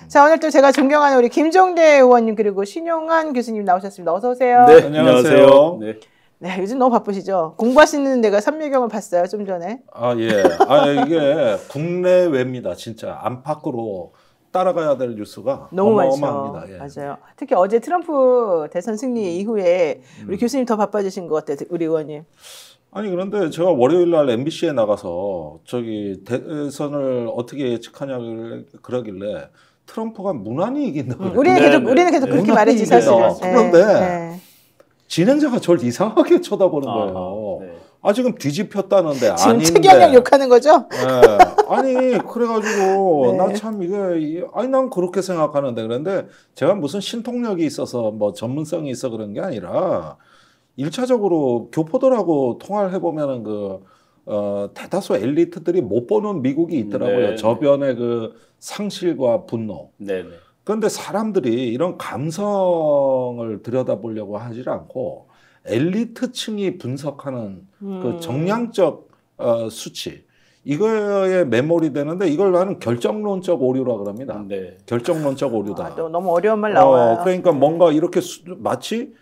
자, 오늘 또 제가 존경하는 우리 김종대 의원님 그리고 신용환 교수님 나오셨습니다. 어서 오세요. 네, 안녕하세요. 네. 네, 요즘 너무 바쁘시죠? 공부하시는 데가 삼매경을 봤어요, 좀 전에. 아, 예. 이게 국내외입니다. 진짜 안팎으로 따라가야 될 뉴스가 너무 어마어마합니다. 많죠. 예. 맞아요. 특히 어제 트럼프 대선 승리 이후에 우리 교수님 더 바빠지신 것 같아요, 우리 의원님. 아니, 그런데 제가 월요일 날 MBC에 나가서 대선을 어떻게 예측하냐 그러길래 트럼프가 무난히 이긴다고. 우리는 계속 그렇게 말했지, 사실은. 그런데 진행자가 저를 이상하게 쳐다보는 거예요. 네. 지금 뒤집혔다는데 지금 아닌데. 특이한 욕하는 거죠? 네. 아니 그래가지고 네. 나 참 이게 난 그렇게 생각하는데 그런데 제가 무슨 신통력이 있어서 뭐 전문성이 있어 그런 게 아니라 1차적으로 교포들하고 통화를 해보면은 대다수 엘리트들이 못 보는 미국이 있더라고요. 네. 저변의 그 상실과 분노. 네. 그런데 사람들이 이런 감성을 들여다보려고 하질 않고 엘리트층이 분석하는 그 정량적 수치 이거에 메모리 되는데 이걸 나는 결정론적 오류라 그럽니다. 네. 결정론적 오류다. 너무 어려운 말 나와요. 그러니까 뭔가 이렇게 마치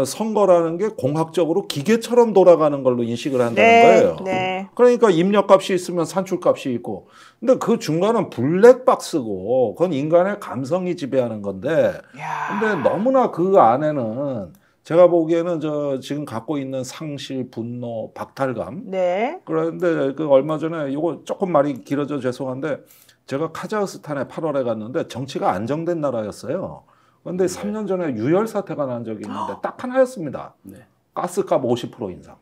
선거라는 게 공학적으로 기계처럼 돌아가는 걸로 인식을 한다는 거예요. 네. 그러니까 입력값이 있으면 산출값이 있고. 근데 그 중간은 블랙박스고 그건 인간의 감성이 지배하는 건데. 근데 너무나 그 안에는 제가 보기에는 지금 갖고 있는 상실, 분노, 박탈감. 네. 그런데 얼마 전에 이거 조금 말이 길어져 죄송한데 제가 카자흐스탄에 8월에 갔는데 정치가 안정된 나라였어요. 그런데 3년 전에 유혈 사태가 난 적이 있는데 딱 하나였습니다. 네. 가스값 50% 인상.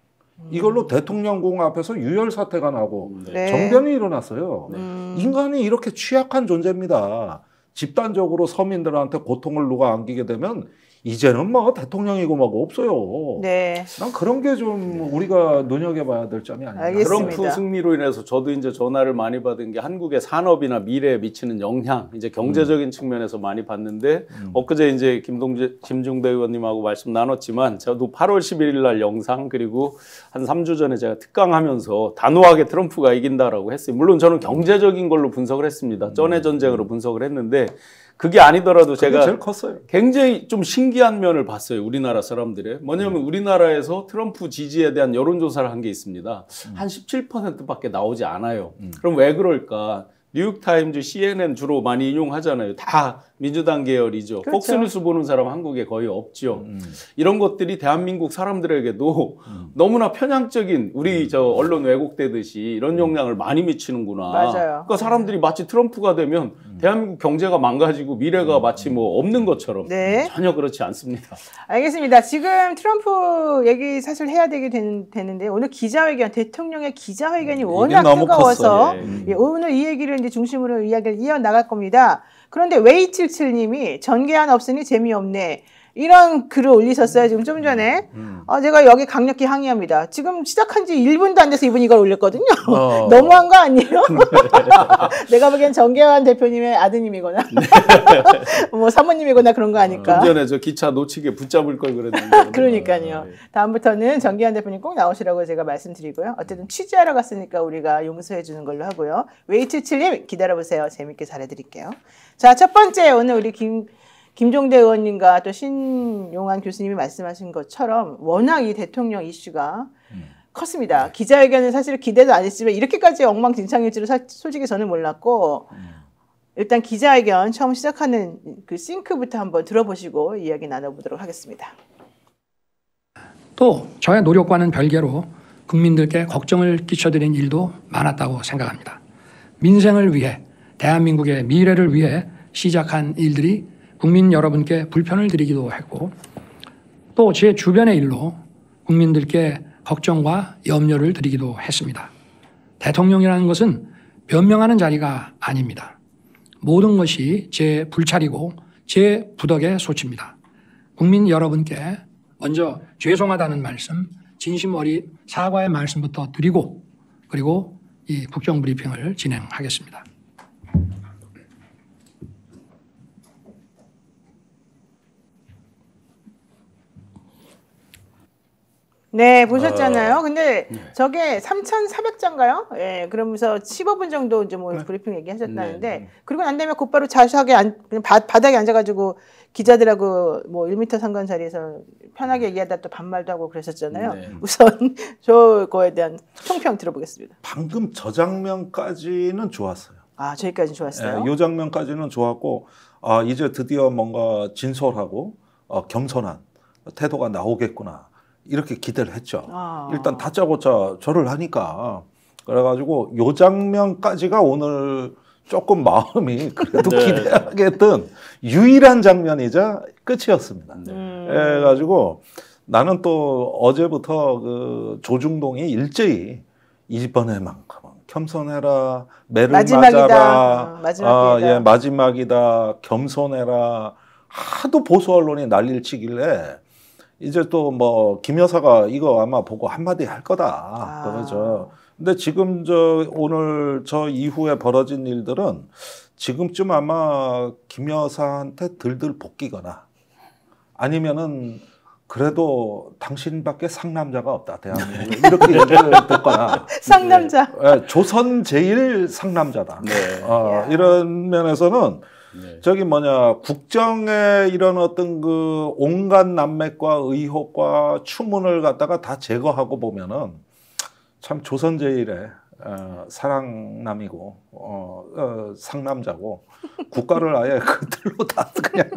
이걸로 대통령궁 앞에서 유혈 사태가 나고 네. 정변이 일어났어요. 인간이 이렇게 취약한 존재입니다. 집단적으로 서민들한테 고통을 누가 안기게 되면 이제는 뭐 대통령이고 뭐고 없어요. 네. 난 그런 게 좀 우리가 눈여겨봐야 될 점이 아닌가. 알겠습니다. 트럼프 승리로 인해서 저도 이제 전화를 많이 받은 게 한국의 산업이나 미래에 미치는 영향, 이제 경제적인 측면에서 많이 봤는데 엊그제 이제 김종대 의원님하고 말씀 나눴지만 저도 8월 11일 날 영상 그리고 한 3주 전에 제가 특강하면서 단호하게 트럼프가 이긴다라고 했어요. 물론 저는 경제적인 걸로 분석을 했습니다. 전의 전쟁으로 분석을 했는데 그게 아니더라도 제가 제일 컸어요. 굉장히 좀 신기한 면을 봤어요. 우리나라 사람들의. 뭐냐면 우리나라에서 트럼프 지지에 대한 여론조사를 한 게 있습니다. 한 17%밖에 나오지 않아요. 그럼 왜 그럴까? 뉴욕타임즈, CNN 주로 많이 인용하잖아요. 다 민주당 계열이죠. 그렇죠. 폭스뉴스 보는 사람 한국에 거의 없죠. 이런 것들이 대한민국 사람들에게도 너무나 편향적인 우리 언론 왜곡되듯이 이런 영향을 많이 미치는구나. 맞아요. 그러니까 사람들이 마치 트럼프가 되면 대한민국 경제가 망가지고 미래가 마치 뭐 없는 것처럼 네. 전혀 그렇지 않습니다. 알겠습니다. 지금 트럼프 얘기 사실 해야 되는데 오늘 기자회견, 대통령의 기자회견이 워낙 뜨거워서 예, 오늘 이 얘기를 이제 중심으로 이야기를 이어나갈 겁니다. 그런데 웨이칠칠님이 전개안 없으니 재미없네. 이런 글을 올리셨어요. 지금 좀 전에. 제가 여기 강력히 항의합니다. 지금 시작한 지 1분도 안 돼서 이분이 이걸 올렸거든요. 너무한 거 아니에요? 내가 보기엔 정계환 대표님의 아드님이거나 뭐 사모님이거나 그런 거 아닐까. 좀 전에 저 기차 놓치게 붙잡을 걸 그랬는데. 그러니까요. 다음부터는 정계환 대표님 꼭 나오시라고 제가 말씀드리고요. 어쨌든 취재하러 갔으니까 우리가 용서해 주는 걸로 하고요. 웨이트칠님 기다려보세요. 재밌게 잘해드릴게요. 자, 첫 번째 오늘 우리 김종대 의원님과 또 신용환 교수님이 말씀하신 것처럼 워낙 이 대통령 이슈가 컸습니다. 기자회견은 사실 기대도 안 했지만 이렇게까지 엉망진창일 줄은 솔직히 저는 몰랐고 일단 기자회견 처음 시작하는 그 싱크부터 한번 들어보시고 이야기 나눠보도록 하겠습니다. 또 저의 노력과는 별개로 국민들께 걱정을 끼쳐드린 일도 많았다고 생각합니다. 민생을 위해 대한민국의 미래를 위해 시작한 일들이 국민 여러분께 불편을 드리기도 했고 또 제 주변의 일로 국민들께 걱정과 염려를 드리기도 했습니다. 대통령이라는 것은 변명하는 자리가 아닙니다. 모든 것이 제 불찰이고 제 부덕의 소치입니다. 국민 여러분께 먼저 죄송하다는 말씀, 진심 어린 사과의 말씀부터 드리고 그리고 이 국정브리핑을 진행하겠습니다. 네, 보셨잖아요. 근데 저게 3,400자인가요? 예, 그러면서 15분 정도 이제 뭐 브리핑 얘기하셨다는데, 그리고 난 다음에 곧바로 자수하게 그냥 바닥에 앉아가지고 기자들하고 뭐 1m 상관 자리에서 편하게 얘기하다 또 반말도 하고 그러셨잖아요. 우선 저거에 대한 총평 들어보겠습니다. 방금 저 장면까지는 좋았어요. 아, 저기까지 좋았어요? 이 장면까지는 좋았고, 이제 드디어 뭔가 진솔하고 겸손한 태도가 나오겠구나. 이렇게 기대를 했죠. 일단 다짜고짜 절을 하니까. 그래가지고 요 장면까지가 오늘 조금 마음이 그래도 기대하게 했던 유일한 장면이자 끝이었습니다. 그래가지고 나는 또 어제부터 그 조중동이 일제히 이번에만큼은 겸손해라, 매를 맞아라, 마지막이다. 마지막이다, 겸손해라, 하도 보수 언론이 난리를 치길래 이제 또 뭐 김 여사가 이거 아마 보고 한마디 할 거다. 그러죠. 근데 지금 오늘 저 이후에 벌어진 일들은 지금쯤 아마 김 여사한테 들들 볶이거나 아니면은 그래도 당신밖에 상남자가 없다 대한민국에 이렇게 얘기를 듣거나 상남자. 조선 제일 상남자다. 이런 면에서는 저기 국정에 이런 어떤 그 온갖 난맥과 의혹과 추문을 갖다가 다 제거하고 보면은 참 조선 제일의 사랑남이고 상남자고 국가를 아예 그들로 다 그냥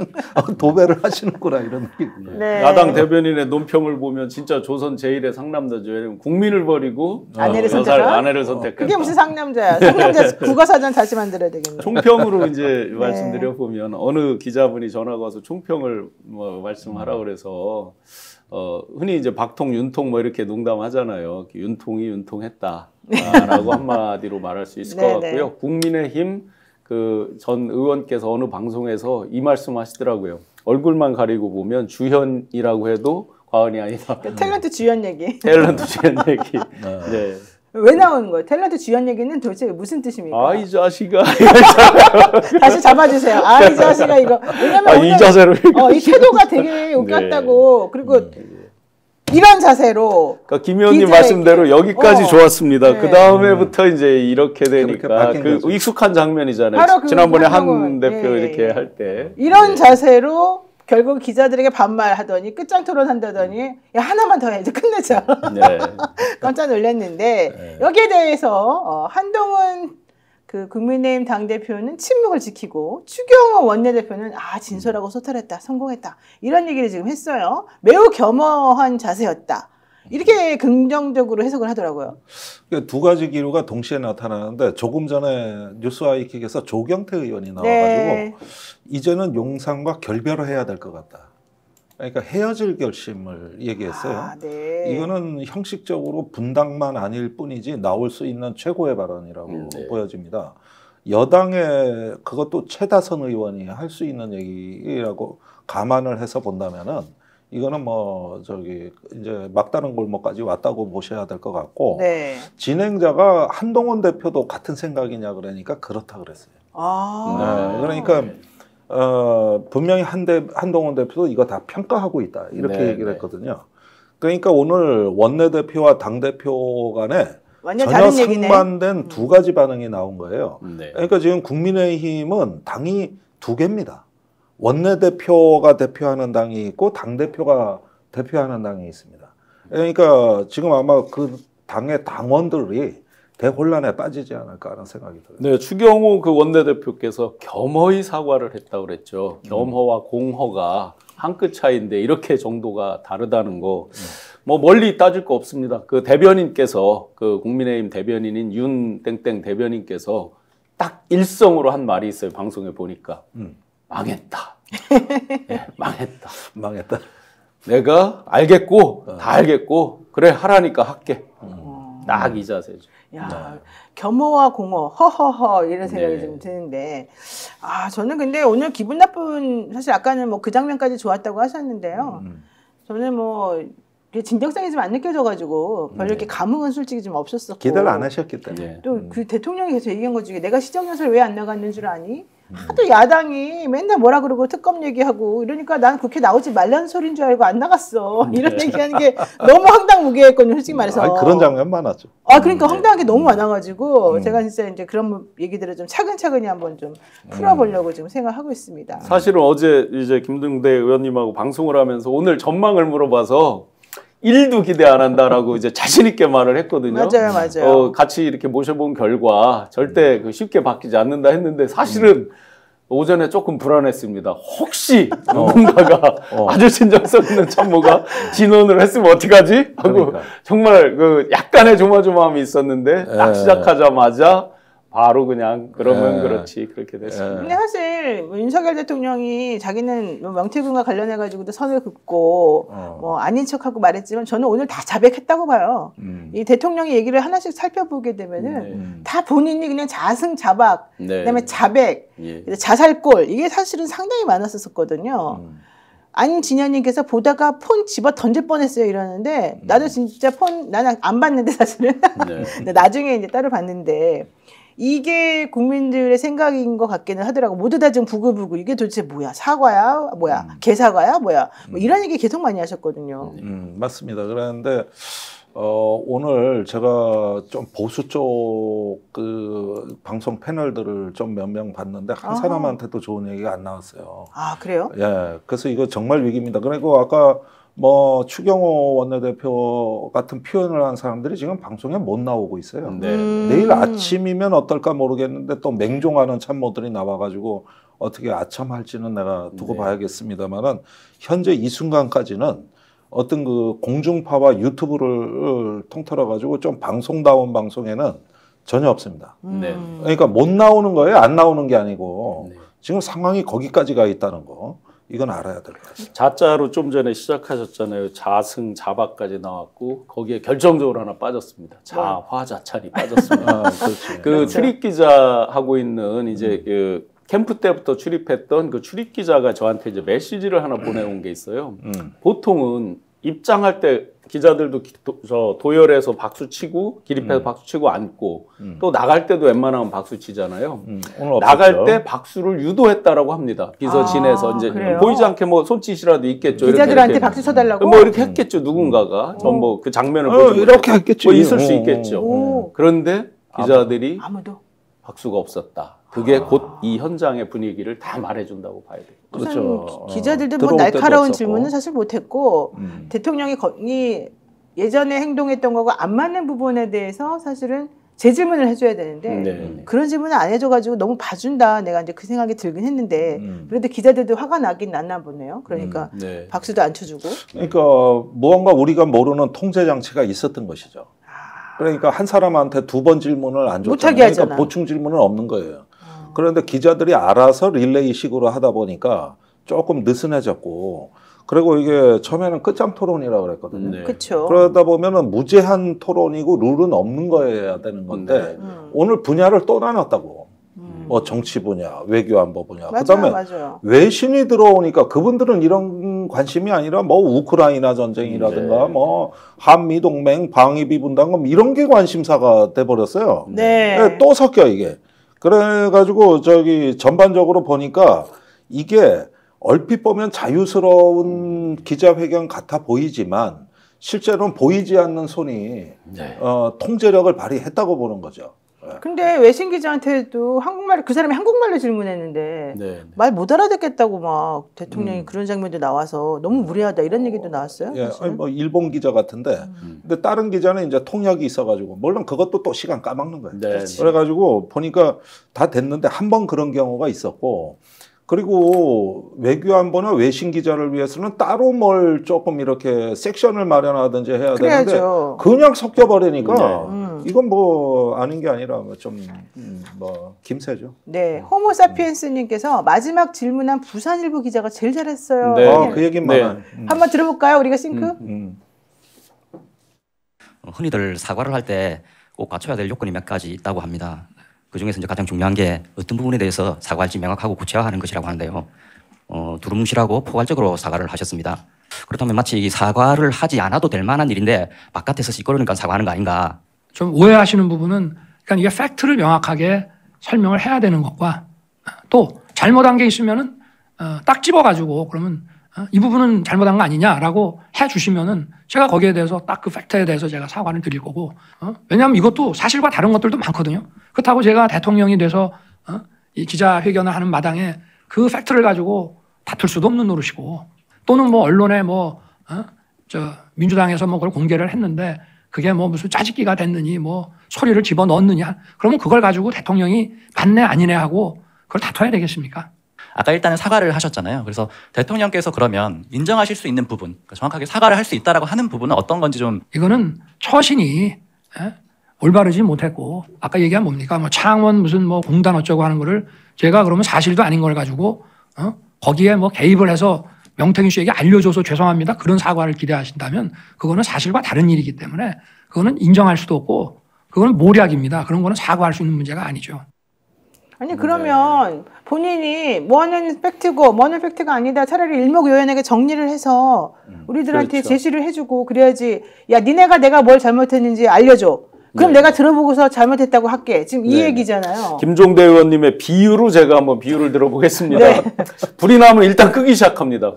도배를 하시는구나 이런 느낌이에요. 네. 야당 대변인의 논평을 보면 진짜 조선 제일의 상남자죠. 왜냐면 국민을 버리고 아내를 선택한. 그게 무슨 상남자야? 상남자 국어사전 다시 만들어야 되겠네. 총평으로 이제 말씀드려 보면 어느 기자분이 전화가 와서 총평을 말씀하라고 그래서 흔히 이제 박통, 윤통 이렇게 농담하잖아요. 윤통이 윤통했다라고 한마디로 말할 수 있을 것 같고요. 국민의힘 그 전 의원께서 어느 방송에서 이 말씀하시더라고요. 얼굴만 가리고 보면 주현이라고 해도 과언이 아니다. 탤런트 주현 얘기. 탤런트 주현 얘기. 네. 왜 나오는 거예요? 탤런트 주연 얘기는 도대체 무슨 뜻입니까? 이 자식아. 다시 잡아주세요. 이 자식아 이거. 왜냐면 오늘 이 자세로 이 태도가 되게 웃겼다고. 그리고 이런 자세로. 그러니까 김 의원님 말씀대로 여기까지 좋았습니다. 그 다음에부터 이제 이렇게 되니까 그 익숙한 장면이잖아요. 지난번에 한 대표 이렇게 할 때. 이런 자세로 결국 기자들에게 반말하더니 끝장 토론한다더니 야 하나만 더 해 이제 끝내자. 깜짝 놀랐는데 여기에 대해서 한동훈 그 국민의힘 당대표는 침묵을 지키고 추경호 원내대표는 진솔하고 소탈했다, 성공했다 이런 얘기를 지금 했어요. 매우 겸허한 자세였다. 이렇게 긍정적으로 해석을 하더라고요. 두 가지 기류가 동시에 나타나는데 조금 전에 뉴스와이킥에서 조경태 의원이 나와가지고 이제는 용산과 결별을 해야 될 것 같다. 그러니까 헤어질 결심을 얘기했어요. 이거는 형식적으로 분당만 아닐 뿐이지 나올 수 있는 최고의 발언이라고 보여집니다. 여당의 그것도 최다선 의원이 할 수 있는 얘기라고 감안을 해서 본다면은 이거는 이제 막다른 골목까지 왔다고 보셔야 될 것 같고 진행자가 한동훈 대표도 같은 생각이냐 그러니까 그렇다 그랬어요. 그러니까 분명히 한동훈 대표도 이거 다 평가하고 있다 이렇게 얘기를 했거든요. 그러니까 오늘 원내대표와 당대표 간에 전혀 상반된 두 가지 반응이 나온 거예요. 그러니까 지금 국민의힘은 당이 두 개입니다. 원내대표가 대표하는 당이 있고 당대표가 대표하는 당이 있습니다. 그러니까 지금 아마 그 당의 당원들이 대혼란에 빠지지 않을까 하는 생각이 들어요. 네, 추경호 그 원내대표께서 겸허히 사과를 했다고 그랬죠. 겸허와 공허가 한 끗 차이인데 이렇게 정도가 다르다는 거. 멀리 따질 거 없습니다. 그 대변인께서 그 국민의힘 대변인인 윤 땡땡 대변인께서 딱 일성으로 한 말이 있어요. 방송에 보니까. 망했다. 망했다. 내가 알겠고 다 알겠고 그래 하라니까 할게. 딱 이 자세죠. 겸허와 공허, 허허허 이런 생각이 좀 드는데 저는 근데 오늘 기분 나쁜 사실 아까는 그 장면까지 좋았다고 하셨는데요. 저는 진정성이 좀 안 느껴져가지고 별로 이렇게 감흥은 솔직히 좀 없었었고 기대를 안 하셨기 때문에 또 그 대통령이 계속 얘기한 것 중에 내가 시정연설 왜 안 나갔는 줄 아니? 하도 야당이 맨날 뭐라 그러고 특검 얘기하고 이러니까 난 국회 나오지 말라는 소리인 줄 알고 안 나갔어. 이런 얘기하는 게 너무 황당무계했거든요, 솔직히 말해서. 아니, 그런 장면 많았죠. 그러니까 황당한 게 너무 많아가지고 제가 진짜 이제 그런 얘기들을 좀 차근차근히 한번 좀 풀어보려고 지금 생각하고 있습니다. 사실은 어제 이제 김동대 의원님하고 방송을 하면서 오늘 전망을 물어봐서 1도 기대 안 한다라고 이제 자신 있게 말을 했거든요. 맞아요. 같이 이렇게 모셔본 결과 절대 쉽게 바뀌지 않는다 했는데 사실은 오전에 조금 불안했습니다. 혹시 누군가가 아주 진정성 있는 참모가 진언을 했으면 어떡하지? 하고 그러니까. 정말 약간의 조마조마함이 있었는데 딱 시작하자마자 바로 그냥 그러면 그렇지 그렇게 됐습니다. 근데 사실 윤석열 대통령이 자기는 명태균과 관련해가지고도 선을 긋고 뭐 아닌 척하고 말했지만 저는 오늘 다 자백했다고 봐요. 이 대통령의 얘기를 하나씩 살펴보게 되면은 다 본인이 그냥 자승자박, 그다음에 자백, 자살골 이게 사실은 상당히 많았었거든요. 안진현님께서 보다가 폰 집어 던질 뻔했어요 이러는데 나도 진짜 폰 나는 안 봤는데 사실은 나중에 이제 따로 봤는데. 이게 국민들의 생각인 것 같기는 하더라고. 모두 다 지금 부글부글 이게 도대체 뭐야? 사과야? 뭐야? 개사과야? 뭐야? 뭐 이런 얘기 계속 많이 하셨거든요. 맞습니다. 그런데 오늘 제가 좀 보수 쪽 그 방송 패널들을 좀 몇 명 봤는데 한 사람한테도 좋은 얘기가 안 나왔어요. 아, 그래요? 예, 그래서 이거 정말 위기입니다. 그리고 아까 뭐 추경호 원내대표 같은 표현을 한 사람들이 지금 방송에 못 나오고 있어요. 내일 아침이면 어떨까 모르겠는데 또 맹종하는 참모들이 나와가지고 어떻게 아첨할지는 내가 두고 봐야겠습니다만은 현재 이 순간까지는 어떤 그 공중파와 유튜브를 통틀어 가지고 좀 방송다운 방송에는 전혀 없습니다. 그러니까 못 나오는 거예요, 안 나오는 게 아니고 지금 상황이 거기까지 가 있다는 거. 이건 알아야 될 것 같습니다. 자자로 좀 전에 시작하셨잖아요. 자승, 자박까지 나왔고 거기에 결정적으로 하나 빠졌습니다. 자화자찬이 빠졌습니다. 그 출입 기자 하고 있는 이제 그 캠프 때부터 출입했던 그 출입 기자가 저한테 이제 메시지를 하나 보내온 게 있어요. 보통은 입장할 때 기자들도 도열해서 박수 치고 기립해서 박수 치고 앉고 또 나갈 때도 웬만하면 박수 치잖아요. 나갈 때 박수를 유도했다라고 합니다. 비서진에서 이제 그래요? 보이지 않게 뭐 손짓이라도 있겠죠. 기자들한테 이렇게. 박수 쳐달라고? 뭐 이렇게 했겠죠. 누군가가 전 뭐 그 장면을 보지 이렇게 했겠죠. 뭐 있을 수 있겠죠. 그런데 기자들이 아무도 박수가 없었다. 그게 곧 이 현장의 분위기를 다 말해준다고 봐야 돼요. 그렇죠. 기자들도 뭐 들어올 때도 날카로운 없었고. 질문은 사실 못했고 대통령이 예전에 행동했던 거가 안 맞는 부분에 대해서 사실은 재질문을 해줘야 되는데 그런 질문을 안 해줘가지고 너무 봐준다. 내가 이제 그 생각이 들긴 했는데 그래도 기자들도 화가 나긴 났나 보네요. 그러니까 박수도 안 쳐주고. 그러니까 무언가 우리가 모르는 통제 장치가 있었던 것이죠. 그러니까 한 사람한테 2번 질문을 안 줬잖아요. 못하게 하잖아. 그러니까 보충 질문은 없는 거예요. 그런데 기자들이 알아서 릴레이식으로 하다 보니까 조금 느슨해졌고 그리고 이게 처음에는 끝장 토론이라고 그랬거든요. 그렇죠. 그러다 보면은 무제한 토론이고 룰은 없는 거여야 되는 건데 오늘 분야를 또 나눴다고. 뭐 정치 분야, 외교안보 분야. 그다음에 외신이 들어오니까 그분들은 이런 관심이 아니라 뭐 우크라이나 전쟁이라든가 뭐 한미 동맹 방위비 분담금 이런 게 관심사가 돼 버렸어요. 또 섞여 이게. 그래가지고 저기 전반적으로 보니까 이게 얼핏 보면 자유스러운 기자회견 같아 보이지만 실제로는 보이지 않는 손이 통제력을 발휘했다고 보는 거죠. 근데 외신 기자한테도 한국말 그 사람이 한국말로 질문했는데 말 못 알아듣겠다고 막 대통령이 그런 장면도 나와서 너무 무례하다 이런 얘기도 나왔어요. 아니 뭐 일본 기자 같은데 근데 다른 기자는 이제 통역이 있어가지고 물론 그것도 또 시간 까먹는 거예요. 그래가지고 보니까 다 됐는데 한 번 그런 경우가 있었고. 그리고 외교안보나 외신 기자를 위해서는 따로 뭘 조금 이렇게 섹션을 마련하든지 해야 되는데 그냥 섞여버리니까 이건 뭐 아닌 게 아니라 좀 뭐 김새죠. 네, 호모사피엔스님께서 마지막 질문한 부산일보 기자가 제일 잘했어요. 그 얘기만 많아요. 한번 들어볼까요, 우리가 싱크? 흔히들 사과를 할 때 꼭 갖춰야 될 요건이 몇 가지 있다고 합니다. 그 중에서 이제 가장 중요한 게 어떤 부분에 대해서 사과할지 명확하고 구체화하는 것이라고 하는데요. 두루뭉실하고 포괄적으로 사과를 하셨습니다. 그렇다면 마치 이 사과를 하지 않아도 될 만한 일인데 바깥에서 시끄러우니까 사과하는 거 아닌가. 좀 오해하시는 부분은 그러니까 이게 팩트를 명확하게 설명을 해야 되는 것과 또 잘못한 게 있으면은 딱 집어가지고 그러면 이 부분은 잘못한 거 아니냐라고 해주시면은 제가 거기에 대해서 딱 그 팩트에 대해서 제가 사과를 드릴 거고 왜냐하면 이것도 사실과 다른 것들도 많거든요. 그렇다고 제가 대통령이 돼서 이 기자회견을 하는 마당에 그 팩트를 가지고 다툴 수도 없는 노릇이고 또는 뭐 언론에 민주당에서 뭐 그걸 공개를 했는데 그게 뭐 무슨 짜집기가 됐느니 뭐 소리를 집어넣었느냐 그러면 그걸 가지고 대통령이 맞네 아니네 하고 그걸 다퉈야 되겠습니까? 아까 일단은 사과를 하셨잖아요. 그래서 대통령께서 그러면 인정하실 수 있는 부분, 그러니까 정확하게 사과를 할 수 있다라고 하는 부분은 어떤 건지 좀. 이거는 처신이 올바르지 못했고 아까 얘기한 뭡니까? 뭐 창원 무슨 뭐 공단 어쩌고 하는 거를 제가 그러면 사실도 아닌 걸 가지고 거기에 뭐 개입을 해서 명태균 씨에게 알려줘서 죄송합니다. 그런 사과를 기대하신다면 그거는 사실과 다른 일이기 때문에 그거는 인정할 수도 없고 그거는 모략입니다. 그런 거는 사과할 수 있는 문제가 아니죠. 아니 그러면 본인이 뭐는 팩트고 뭐는 팩트가 아니다. 차라리 일목요연하게 정리를 해서 우리들한테 그렇죠. 제시를 해주고 그래야지. 야 니네가 내가 뭘 잘못했는지 알려줘. 그럼 내가 들어보고서 잘못했다고 할게. 지금 이 얘기잖아요. 김종대 의원님의 비유로 제가 한번 비유를 들어보겠습니다. 네. 불이 나면 일단 끄기 시작합니다.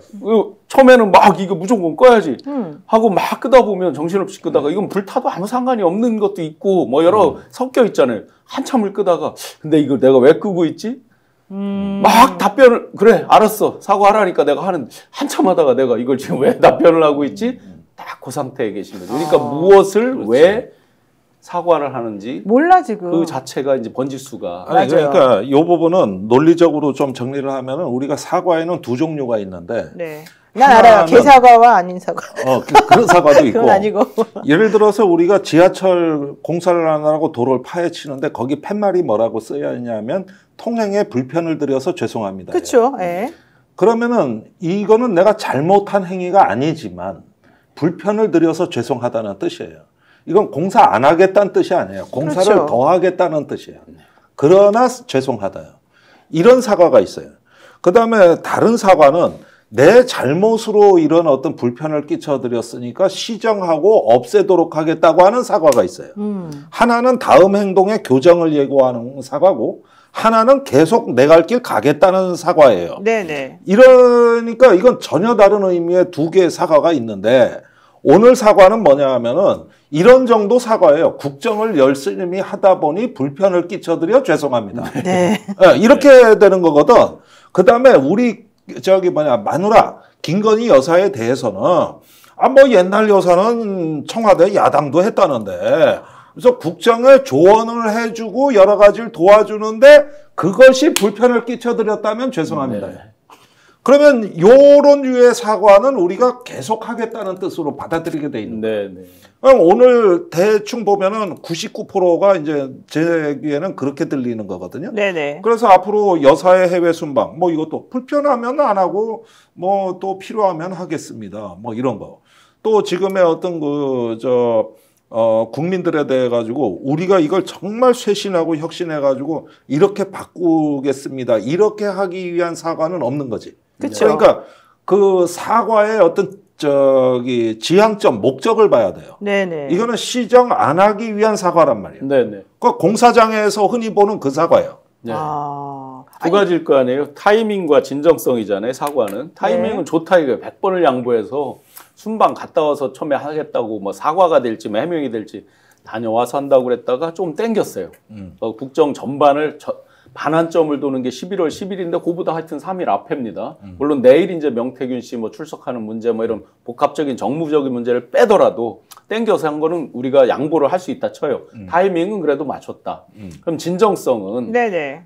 처음에는 막 이거 무조건 꺼야지 하고 막 끄다 보면 정신없이 끄다가 이건 불 타도 아무 상관이 없는 것도 있고 뭐 여러 섞여 있잖아요. 한참을 끄다가 근데 이거 내가 왜 끄고 있지? 막 답변을 그래 알았어 사과하라니까 내가 하는 한참 하다가 내가 이걸 지금 왜 답변을 하고 있지? 딱 그 상태에 계신 거죠. 그러니까 무엇을 그렇지. 왜 사과를 하는지 몰라 지금. 그 자체가 이제 번지수가 아니, 그러니까 이 부분은 논리적으로 좀 정리를 하면은 우리가 사과에는 두 종류가 있는데 네. 난 알아요. 개사과와 아닌 사과. 그런 사과도 있고. 그건 아니고. 예를 들어서 우리가 지하철 공사를 하느라고 도로를 파헤치는데 거기 팻말이 뭐라고 써야 하냐면 통행에 불편을 드려서 죄송합니다. 그렇죠. 예. 그러면은 이거는 내가 잘못한 행위가 아니지만 불편을 드려서 죄송하다는 뜻이에요. 이건 공사 안 하겠다는 뜻이 아니에요. 공사를 그렇죠. 더 하겠다는 뜻이에요. 그러나 죄송하다요. 이런 사과가 있어요. 그 다음에 다른 사과는 내 잘못으로 이런 어떤 불편을 끼쳐드렸으니까 시정하고 없애도록 하겠다고 하는 사과가 있어요. 하나는 다음 행동의 교정을 예고하는 사과고 하나는 계속 내 갈 길 가겠다는 사과예요. 네네. 이러니까 이건 전혀 다른 의미의 두 개의 사과가 있는데 오늘 사과는 뭐냐 하면은 이런 정도 사과예요. 국정을 열심히 하다 보니 불편을 끼쳐드려 죄송합니다. 네. 네, 이렇게 되는 거거든. 그 다음에 우리 마누라 김건희 여사에 대해서는 뭐 옛날 여사는 청와대 야당도 했다는데 그래서 국정에 조언을 해주고 여러 가지를 도와주는데 그것이 불편을 끼쳐드렸다면 죄송합니다. 네. 그러면 요런 류의 사과는 우리가 계속 하겠다는 뜻으로 받아들이게 돼 있는 거예요. 네, 네. 그럼 오늘 대충 보면은 99%가 이제 제 귀에는 그렇게 들리는 거거든요. 네네. 그래서 앞으로 여사의 해외 순방 뭐 이것도 불편하면 안 하고 뭐 또 필요하면 하겠습니다. 뭐 이런 거. 또 지금의 어떤 국민들에 대해 가지고 우리가 이걸 정말 쇄신하고 혁신해 가지고 이렇게 바꾸겠습니다. 이렇게 하기 위한 사과는 없는 거지. 그쵸. 그러니까 그 사과의 어떤 지향점, 목적을 봐야 돼요. 네네. 이거는 시정 안 하기 위한 사과란 말이에요. 네, 네. 그 공사장에서 흔히 보는 그 사과예요. 네. 아. 두 가지일 거 아니에요. 타이밍과 진정성이잖아요. 사과는. 타이밍은 네. 좋다 이거예요. 100번을 양보해서 순방 갔다 와서 처음에 하겠다고 뭐 사과가 될지 뭐 해명이 될지 다녀와서 한다고 그랬다가 좀 땡겼어요. 국정 전반을 반환점을 도는 게 11월 10일인데 그보다 하여튼 3일 앞입니다. 물론 내일 이제 명태균 씨 뭐 출석하는 문제 뭐 이런 복합적인 정무적인 문제를 빼더라도 땡겨서 한 거는 우리가 양보를 할 수 있다 쳐요. 타이밍은 그래도 맞췄다. 그럼 진정성은 네네.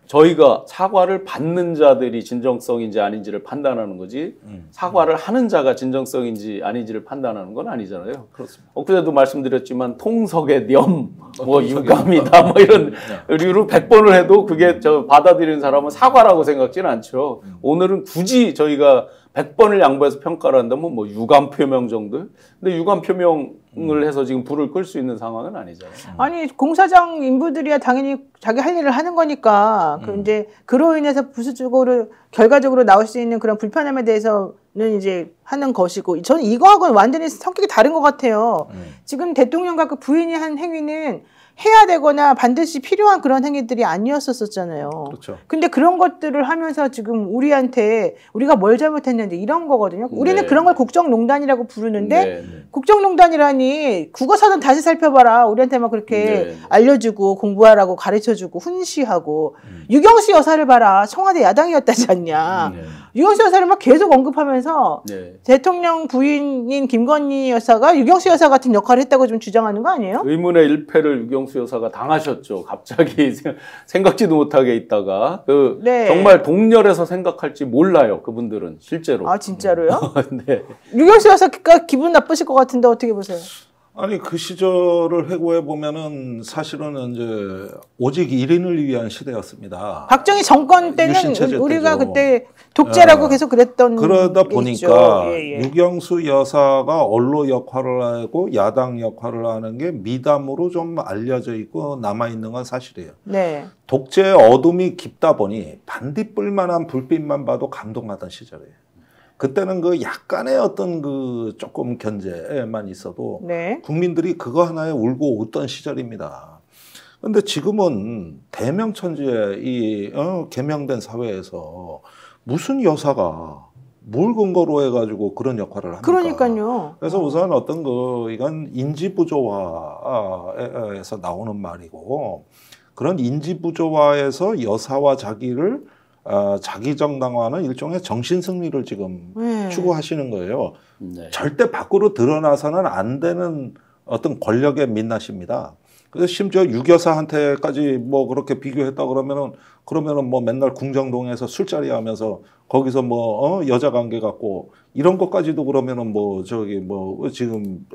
저희가 사과를 받는 자들이 진정성인지 아닌지를 판단하는 거지 사과를 하는 자가 진정성인지 아닌지를 판단하는 건 아니잖아요. 그렇습니다. 엊그제도 말씀드렸지만 통석의 념, 뭐 유감이다 뭐 이런 류로 100번을 해도 그게 받아들이는 사람은 사과라고 생각지는 않죠. 오늘은 굳이 저희가 100번을 양보해서 평가를 한다면 뭐 유감 표명 정도? 근데 유감 표명을 해서 지금 불을 끌 수 있는 상황은 아니잖아요. 아니 공사장 인부들이야 당연히 자기 할 일을 하는 거니까 그 이제 그로 인해서 부수적으로 결과적으로 나올 수 있는 그런 불편함에 대해서는 이제 하는 것이고 저는 이거하고는 완전히 성격이 다른 것 같아요. 지금 대통령과 그 부인이 한 행위는 해야 되거나 반드시 필요한 그런 행위들이 아니었었잖아요. 그렇죠. 근데 그런 것들을 하면서 지금 우리한테 우리가 뭘 잘못했는지 이런 거거든요. 우리는 네. 그런 걸 국정농단이라고 부르는데 네. 국정농단이라니 국어사전 다시 살펴봐라. 우리한테 막 그렇게 네. 알려주고 공부하라고 가르쳐주고 훈시하고 유경수 여사를 봐라. 청와대 야당이었다지 않냐. 네. 유경수 여사를 막 계속 언급하면서 네. 대통령 부인인 김건희 여사가 유경수 여사 같은 역할을 했다고 좀 주장하는 거 아니에요? 의문의 일패를 유경수 여사가 당하셨죠. 갑자기 생각지도 못하게 있다가 네. 정말 동렬해서 생각할지 몰라요. 그분들은 실제로. 아 진짜로요? 네. 유경수 여사가 기분 나쁘실 것 같은데 어떻게 보세요? 아니 그 시절을 회고해 보면은 사실은 이제 오직 1인을 위한 시대였습니다. 박정희 정권 때는 유신체제 우리가 때죠. 그때 독재라고 계속 그랬던 그러다 게 보니까 있죠. 예, 예. 유경수 여사가 언로 역할을 하고 야당 역할을 하는 게 미담으로 좀 알려져 있고 남아 있는 건 사실이에요. 네. 독재의 어둠이 깊다 보니 반딧불만한 불빛만 봐도 감동하던 시절이에요. 그때는 그 약간의 어떤 그 조금 견제만 있어도 네. 국민들이 그거 하나에 울고 웃던 시절입니다. 근데 지금은 대명천지의 이 개명된 사회에서 무슨 여사가 뭘 근거로 해가지고 그런 역할을 합니까? 그러니까요. 그래서 우선 어떤 이건 인지부조화에서 나오는 말이고 그런 인지부조화에서 여사와 자기를 자기 정당화하는 일종의 정신승리를 지금 네. 추구하시는 거예요. 네. 절대 밖으로 드러나서는 안 되는 어떤 권력의 민낯입니다. 그래서 심지어 유교사한테까지 뭐 그렇게 비교했다 그러면은 뭐 맨날 궁정동에서 술자리 하면서 거기서 뭐 여자 관계 갖고 이런 것까지도 그러면은 뭐 지금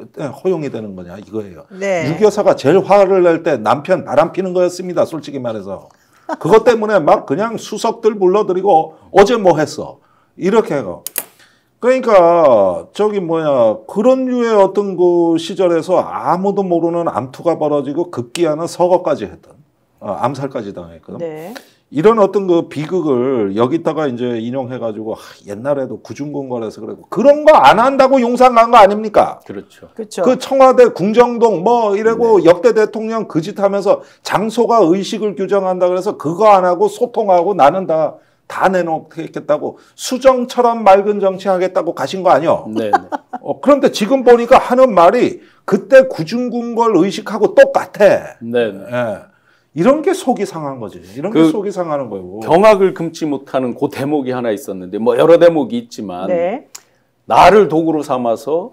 허용이 되는 거냐 이거예요. 네. 유교사가 제일 화를 낼 때 남편 바람 피는 거였습니다. 솔직히 말해서. 그것 때문에 막 그냥 수석들 불러들이고 어제 뭐 했어 이렇게 해요. 그러니까 그런 류의 어떤 그 시절에서 아무도 모르는 암투가 벌어지고 급기야는 서거까지 했던 암살까지 당했거든. 네. 이런 어떤 그 비극을 여기다가 이제 인용해가지고 옛날에도 구중궁궐에서 그랬고 그런 거 안 한다고 용산 간 거 아닙니까? 그렇죠. 그렇죠. 그 청와대 궁정동 뭐 이래고 네. 역대 대통령 그 짓 하면서 장소가 의식을 규정한다 그래서 그거 안 하고 소통하고 나는 다 내놓겠다고 수정처럼 맑은 정치하겠다고 가신 거 아니요? 네. 그런데 지금 보니까 하는 말이 그때 구중궁궐 의식하고 똑같아. 네. 예. 이런 게 속이 상한 거지. 이런 게 속이 상하는 거고. 경악을 금치 못하는 그 대목이 하나 있었는데 뭐 여러 대목이 있지만 네. 나를 도구로 삼아서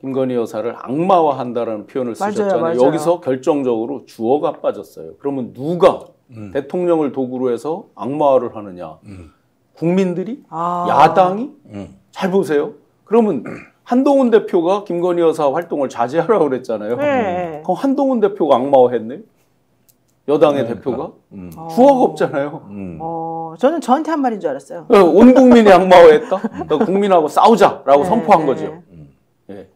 김건희 여사를 악마화한다라는 표현을 쓰셨잖아요. 맞아요. 여기서 결정적으로 주어가 빠졌어요. 그러면 누가 대통령을 도구로 해서 악마화를 하느냐? 국민들이? 야당이? 잘 보세요. 그러면 한동훈 대표가 김건희 여사 활동을 자제하라고 그랬잖아요. 네. 그럼 한동훈 대표가 악마화했네? 여당의 대표가? 주어가 없잖아요. 저는 저한테 한 말인 줄 알았어요. 온 국민이 악마화했다? 국민하고 싸우자라고 선포한 거죠. 예.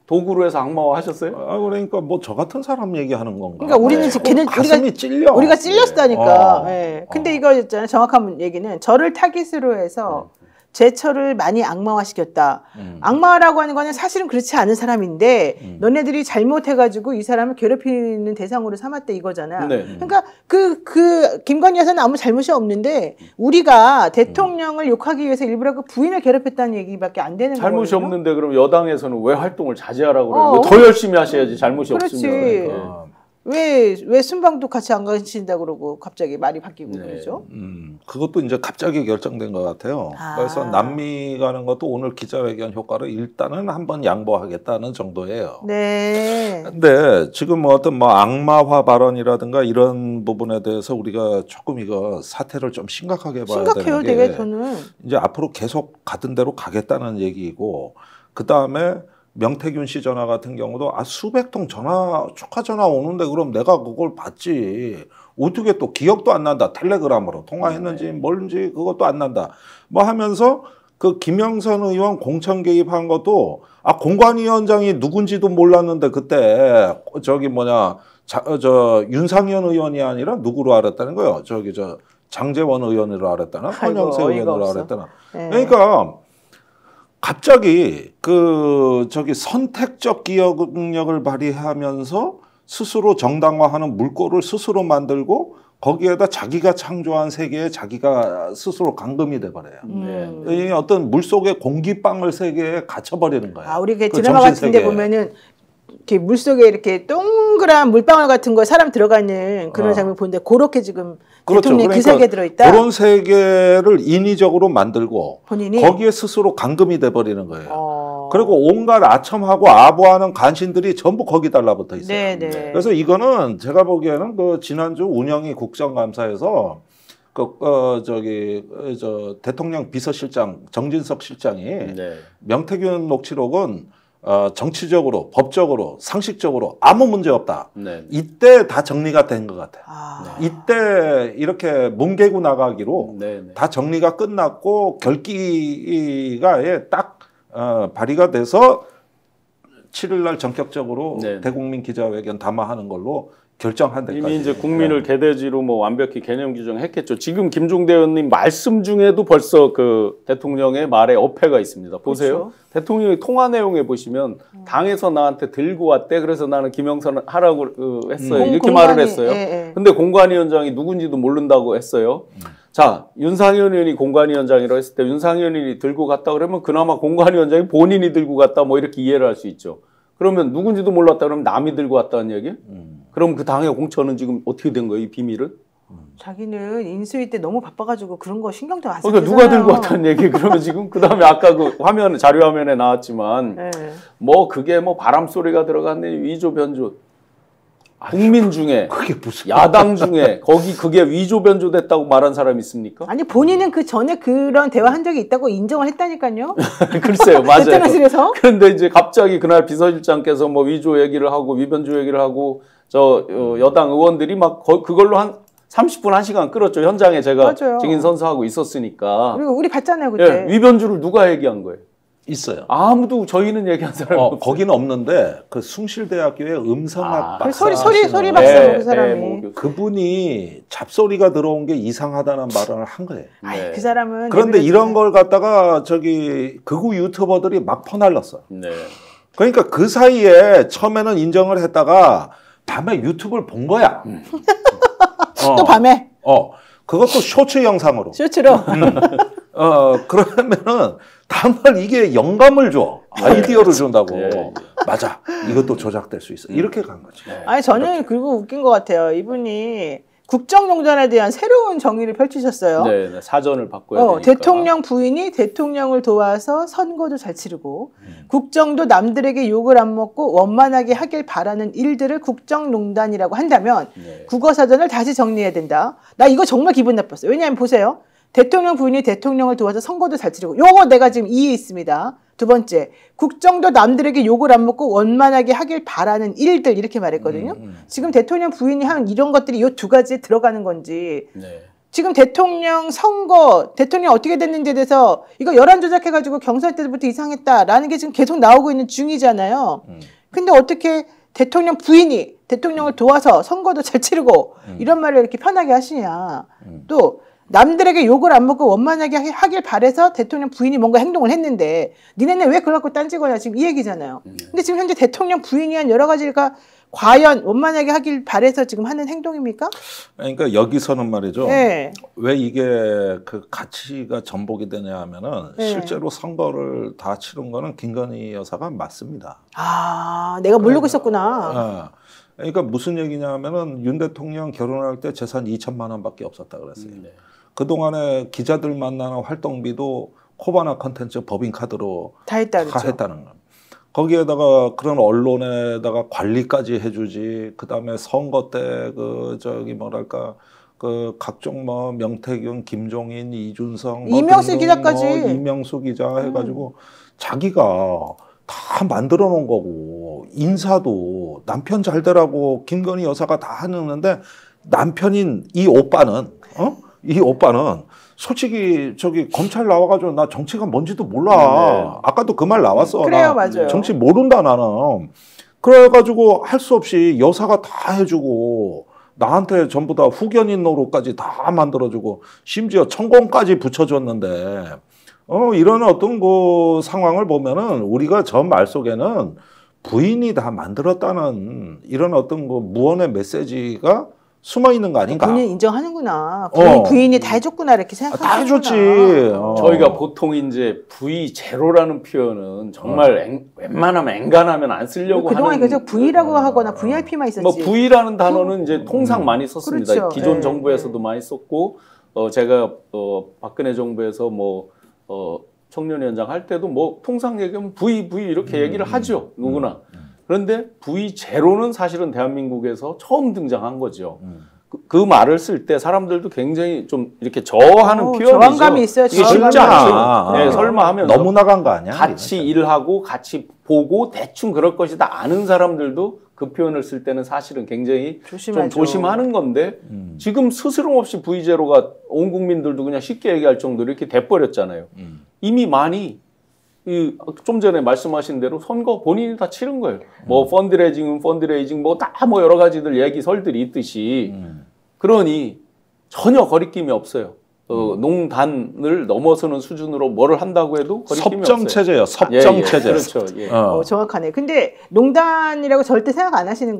도구로 해서 악마화 하셨어요? 그러니까 뭐 저 같은 사람 얘기하는 건가? 그러니까 우리는 걔는 가슴이 찔려. 우리가 찔렸다니까. 예. 근데 이거 있잖아요. 정확한 얘기는 저를 타깃으로 해서 제처를 많이 악마화시켰다. 악마라고 하는 거는 사실은 그렇지 않은 사람인데 너네들이 잘못해가지고 이 사람을 괴롭히는 대상으로 삼았다 이거잖아. 네. 그러니까 그 김건희 여사는 아무 잘못이 없는데 우리가 대통령을 욕하기 위해서 일부러 그 부인을 괴롭혔다는 얘기밖에 안 되는 거거든요. 잘못이 없는데 그럼 여당에서는 왜 활동을 자제하라고 그러는 거예요? 더 열심히 하셔야지 잘못이 그렇지. 없으면. 그러니까. 왜 순방도 같이 안 가신다 그러고 갑자기 말이 바뀌고 그러죠? 그것도 이제 갑자기 결정된 것 같아요. 그래서 남미 가는 것도 오늘 기자회견 효과로 일단은 한번 양보하겠다는 정도예요. 네. 근데 지금 어떤 뭐 악마화 발언이라든가 이런 부분에 대해서 우리가 조금 이거 사태를 좀 심각하게 봐야 심각해요, 되는 게 되게 저는. 이제 앞으로 계속 가던 대로 가겠다는 얘기이고 그 다음에 명태균 씨 전화 같은 경우도 수백 통 축하 전화 오는데 그럼 내가 그걸 받지 어떻게 또 기억도 안 난다 텔레그램으로 통화했는지 뭔지 그것도 안 난다 뭐 하면서 그 김영선 의원 공천 개입한 것도 공관위원장이 누군지도 몰랐는데 그때 윤상현 의원이 아니라 누구로 알았다는 거예요. 장제원 의원으로 알았다나 헌영세 의원으로 알았다나. 네. 그러니까 갑자기 선택적 기억력을 발휘하면서 스스로 정당화하는 물꼬를 스스로 만들고 거기에다 자기가 창조한 세계에 자기가 스스로 감금이 돼버려요. 이 어떤 물속의 공기방울 세계에 갇혀버리는 거예요. 아, 우리 그 드라마 같은데 보면은 이렇게 물속에 이렇게 동그란 물방울 같은 거 사람 들어가 있는 그런 장면 보는데 그렇게 지금 그렇죠. 대통령이 그 세계에 들어있다. 그런 세계를 인위적으로 만들고 본인이 거기에 스스로 감금이 돼버리는 거예요. 그리고 온갖 아첨하고 아부하는 간신들이 전부 거기 달라붙어 있어요. 네네. 그래서 이거는 제가 보기에는 그 지난주 운영위 국정감사에서 대통령 비서실장 정진석 실장이 명태균 녹취록은 정치적으로, 법적으로, 상식적으로 아무 문제 없다. 이때 다 정리가 된 것 같아요. 이때 이렇게 뭉개고 나가기로 다 정리가 끝났고 결기가 딱 발의가 돼서 7일 날 전격적으로 대국민 기자회견 담화하는 걸로 결정한 데까지. 이미 이제 국민을 개돼지로 뭐 완벽히 개념 규정했겠죠. 지금 김종대 의원님 말씀 중에도 벌써 그 대통령의 말에 어폐가 있습니다. 보세요. 그렇죠. 대통령의 통화 내용에 보시면 당에서 나한테 들고 왔대. 그래서 나는 김영선 하라고 했어요. 이렇게 말을 했어요. 근데 공관위원장이 누군지도 모른다고 했어요. 자, 윤상현 의원이 공관위원장이라고 했을 때 윤상현 의원이 들고 갔다 그러면 그나마 공관위원장이 본인이 들고 갔다 뭐 이렇게 이해를 할 수 있죠. 그러면 누군지도 몰랐다 그러면 남이 들고 왔다는 얘기? 그럼 그 당의 공천은 지금 어떻게 된 거예요, 이 비밀은? 자기는 인수위 때 너무 바빠가지고 그런 거 신경도 안 쓰잖아요. 그러니까 누가 들고 왔다는 얘기? 그러면 지금 그 다음에 아까 그 화면 자료 화면에 나왔지만 뭐 그게 뭐 바람 소리가 들어갔네 위조 변조. 국민 중에 그게 무슨 야당 중에 거기 그게 위조 변조됐다고 말한 사람이 있습니까? 아니 본인은 그 전에 그런 대화한 적이 있다고 인정을 했다니까요. 글쎄요, 맞아요. 대통령실에서. 그런데 이제 갑자기 그날 비서실장께서 뭐 위조 얘기를 하고 위변조 얘기를 하고 여당 의원들이 막 그걸로 한 30분 1시간 끌었죠. 현장에 제가 맞아요. 증인 선서하고 있었으니까. 그리고 우리 봤잖아요 그때. 위변조를 누가 얘기한 거예요? 있어요. 아무도 저희는 얘기한 사람이 없어요. 거기는 없는데 그 숭실대학교의 음성학 박사 소리 박사 그 사람이 그분이 잡소리가 들어온 게 이상하다는 말을 한 거예요. 그 사람은 그런데 이런 걸 갖다가 극우 유튜버들이 막 퍼날랐어. 그러니까 그 사이에 처음에는 인정을 했다가 밤에 유튜브를 본 거야. 또 밤에. 그것도 쇼츠 영상으로. 쇼츠로. 그러면은 다음날 이게 영감을 줘. 아이디어를 준다고. 맞아. 이것도 조작될 수 있어. 이렇게 간 거지. 아니 저는 그리고 웃긴 것 같아요. 이분이 국정농단에 대한 새로운 정의를 펼치셨어요. 네, 사전을 바꿔야 되니까. 대통령 부인이 대통령을 도와서 선거도 잘 치르고 국정도 남들에게 욕을 안 먹고 원만하게 하길 바라는 일들을 국정농단이라고 한다면 국어사전을 다시 정리해야 된다. 나 이거 정말 기분 나빴어요. 왜냐하면 보세요. 대통령 부인이 대통령을 도와서 선거도 잘 치르고 요거 내가 지금 이해 있습니다. 두 번째, 국정도 남들에게 욕을 안 먹고 원만하게 하길 바라는 일들 이렇게 말했거든요. 지금 대통령 부인이 한 이런 것들이 이 두 가지에 들어가는 건지 지금 대통령 선거, 대통령 어떻게 됐는지에 대해서 이거 여론 조작해가지고 경선 때부터 이상했다라는 게 지금 계속 나오고 있는 중이잖아요. 근데 어떻게 대통령 부인이 대통령을 도와서 선거도 잘 치르고 이런 말을 이렇게 편하게 하시냐. 또 남들에게 욕을 안 먹고 원만하게 하길 바래서 대통령 부인이 뭔가 행동을 했는데 니네는 왜 그걸 갖고 딴지거냐 지금 이 얘기잖아요. 근데 지금 현재 대통령 부인이 한 여러 가지가 과연 원만하게 하길 바래서 지금 하는 행동입니까? 그러니까 여기서는 말이죠. 네. 왜 이게 그 가치가 전복이 되냐 하면은 실제로 선거를 다 치른 거는 김건희 여사가 맞습니다. 아, 내가 모르고 있었구나. 그러니까 무슨 얘기냐 하면은 윤 대통령 결혼할 때 재산 2천만 원밖에 없었다 그랬어요. 그동안에 기자들 만나는 활동비도 코바나 컨텐츠 법인카드로 다 했다는 거. 거기에다가 그런 언론에다가 관리까지 해주지. 그다음에 선거 때 각종 뭐 명태균, 김종인, 이준성, 이명수 기자까지 이명수 기자 해가지고 자기가 다 만들어 놓은 거고 인사도 남편 잘 되라고 김건희 여사가 다 하는데 남편인 이 오빠는 솔직히 검찰 나와가지고 나 정치가 뭔지도 몰라. 아까도 그 말 나왔어. 그래요, 맞아요. 정치 모른다 나는. 그래가지고 할 수 없이 여사가 다 해주고 나한테 전부 다 후견인 노릇까지 다 만들어주고 심지어 천공까지 붙여줬는데 이런 어떤 그 상황을 보면은 우리가 저 말 속에는 부인이 다 만들었다는 이런 어떤 그 무언의 메시지가 숨어 있는 거 아닌가? 본인 인정하는구나. 부인이 다 해줬구나 이렇게 다 생각하는구나. 해줬지. 저희가 보통 이제 V0라는 표현은 정말 웬만하면 앵간하면 안 쓰려고 그동안 하는. 계속 V라고 하거나 VIP만 있었지. 뭐 V라는 단어는 이제 통상 많이 썼습니다. 그렇죠. 기존 네. 정부에서도 많이 썼고 제가 박근혜 정부에서 뭐 청년위원장 할 때도 뭐 통상 얘기하면 V 이렇게 얘기를 하죠. 누구나. 그런데 V0는 사실은 대한민국에서 처음 등장한 거죠. 그 말을 쓸 때 사람들도 굉장히 좀 이렇게 저하는 표현이죠. 저항감이 있어요. 이게 쉽지 저항감이. 않죠. 네, 설마 하면 너무 나간 거 아니야? 같이 일하고 같이 보고 대충 그럴 것이다 아는 사람들도 그 표현을 쓸 때는 사실은 굉장히 조심하죠. 좀 조심하는 건데 지금 스스럼 없이 V0가 온 국민들도 그냥 쉽게 얘기할 정도로 이렇게 돼버렸잖아요. 이미 많이 좀 전에 말씀하신 대로 선거 본인이 다 치른 거예요. 뭐 펀드레이징 뭐 다 뭐 여러 가지들 얘기설들이 있듯이 그러니 전혀 거리낌이 없어요. 농단을 넘어서는 수준으로 뭐를 한다고 해도 거리낌이 섭정 없어요. 체제요. 섭정 체제. 그렇죠. 예. 정확하네. 근데 농단이라고 절대 생각 안 하시는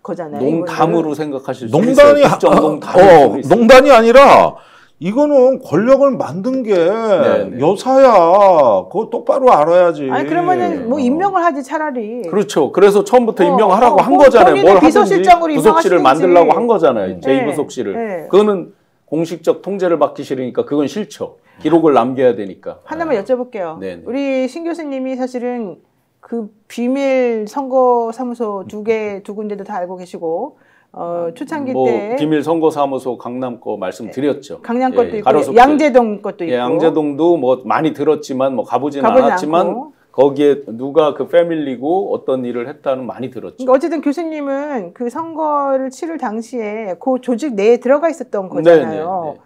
거잖아요. 농담으로 생각하실 수 농단이 있어요. 농단이 아니라 이거는 권력을 만든 게 네네. 여사야. 그거 똑바로 알아야지. 아니 그러면은 뭐 임명을 하지 차라리. 그렇죠. 그래서 처음부터 임명하라고 한 거잖아요. 뭘 하든지 비서실장으로 부속실을 임명하시든지. 만들라고 한 거잖아요. 네. 제2부속실을. 네. 그거는 공식적 통제를 받기 싫으니까 그건 싫죠. 기록을 남겨야 되니까. 하나만 여쭤볼게요. 네네. 우리 신 교수님이 사실은 그 비밀 선거 사무소 두 군데도 다 알고 계시고 초창기 뭐 때 비밀 선거사무소 강남 거 말씀드렸죠. 강남 것도 예, 있고 가로수길. 양재동 것도 있고. 예, 양재동도 뭐 많이 들었지만 뭐 가보지는 가보진 않았지만 않고. 거기에 누가 그 패밀리고 어떤 일을 했다는 많이 들었죠. 그러니까 어쨌든 교수님은 그 선거를 치를 당시에 그 조직 내에 들어가 있었던 거잖아요. 네네.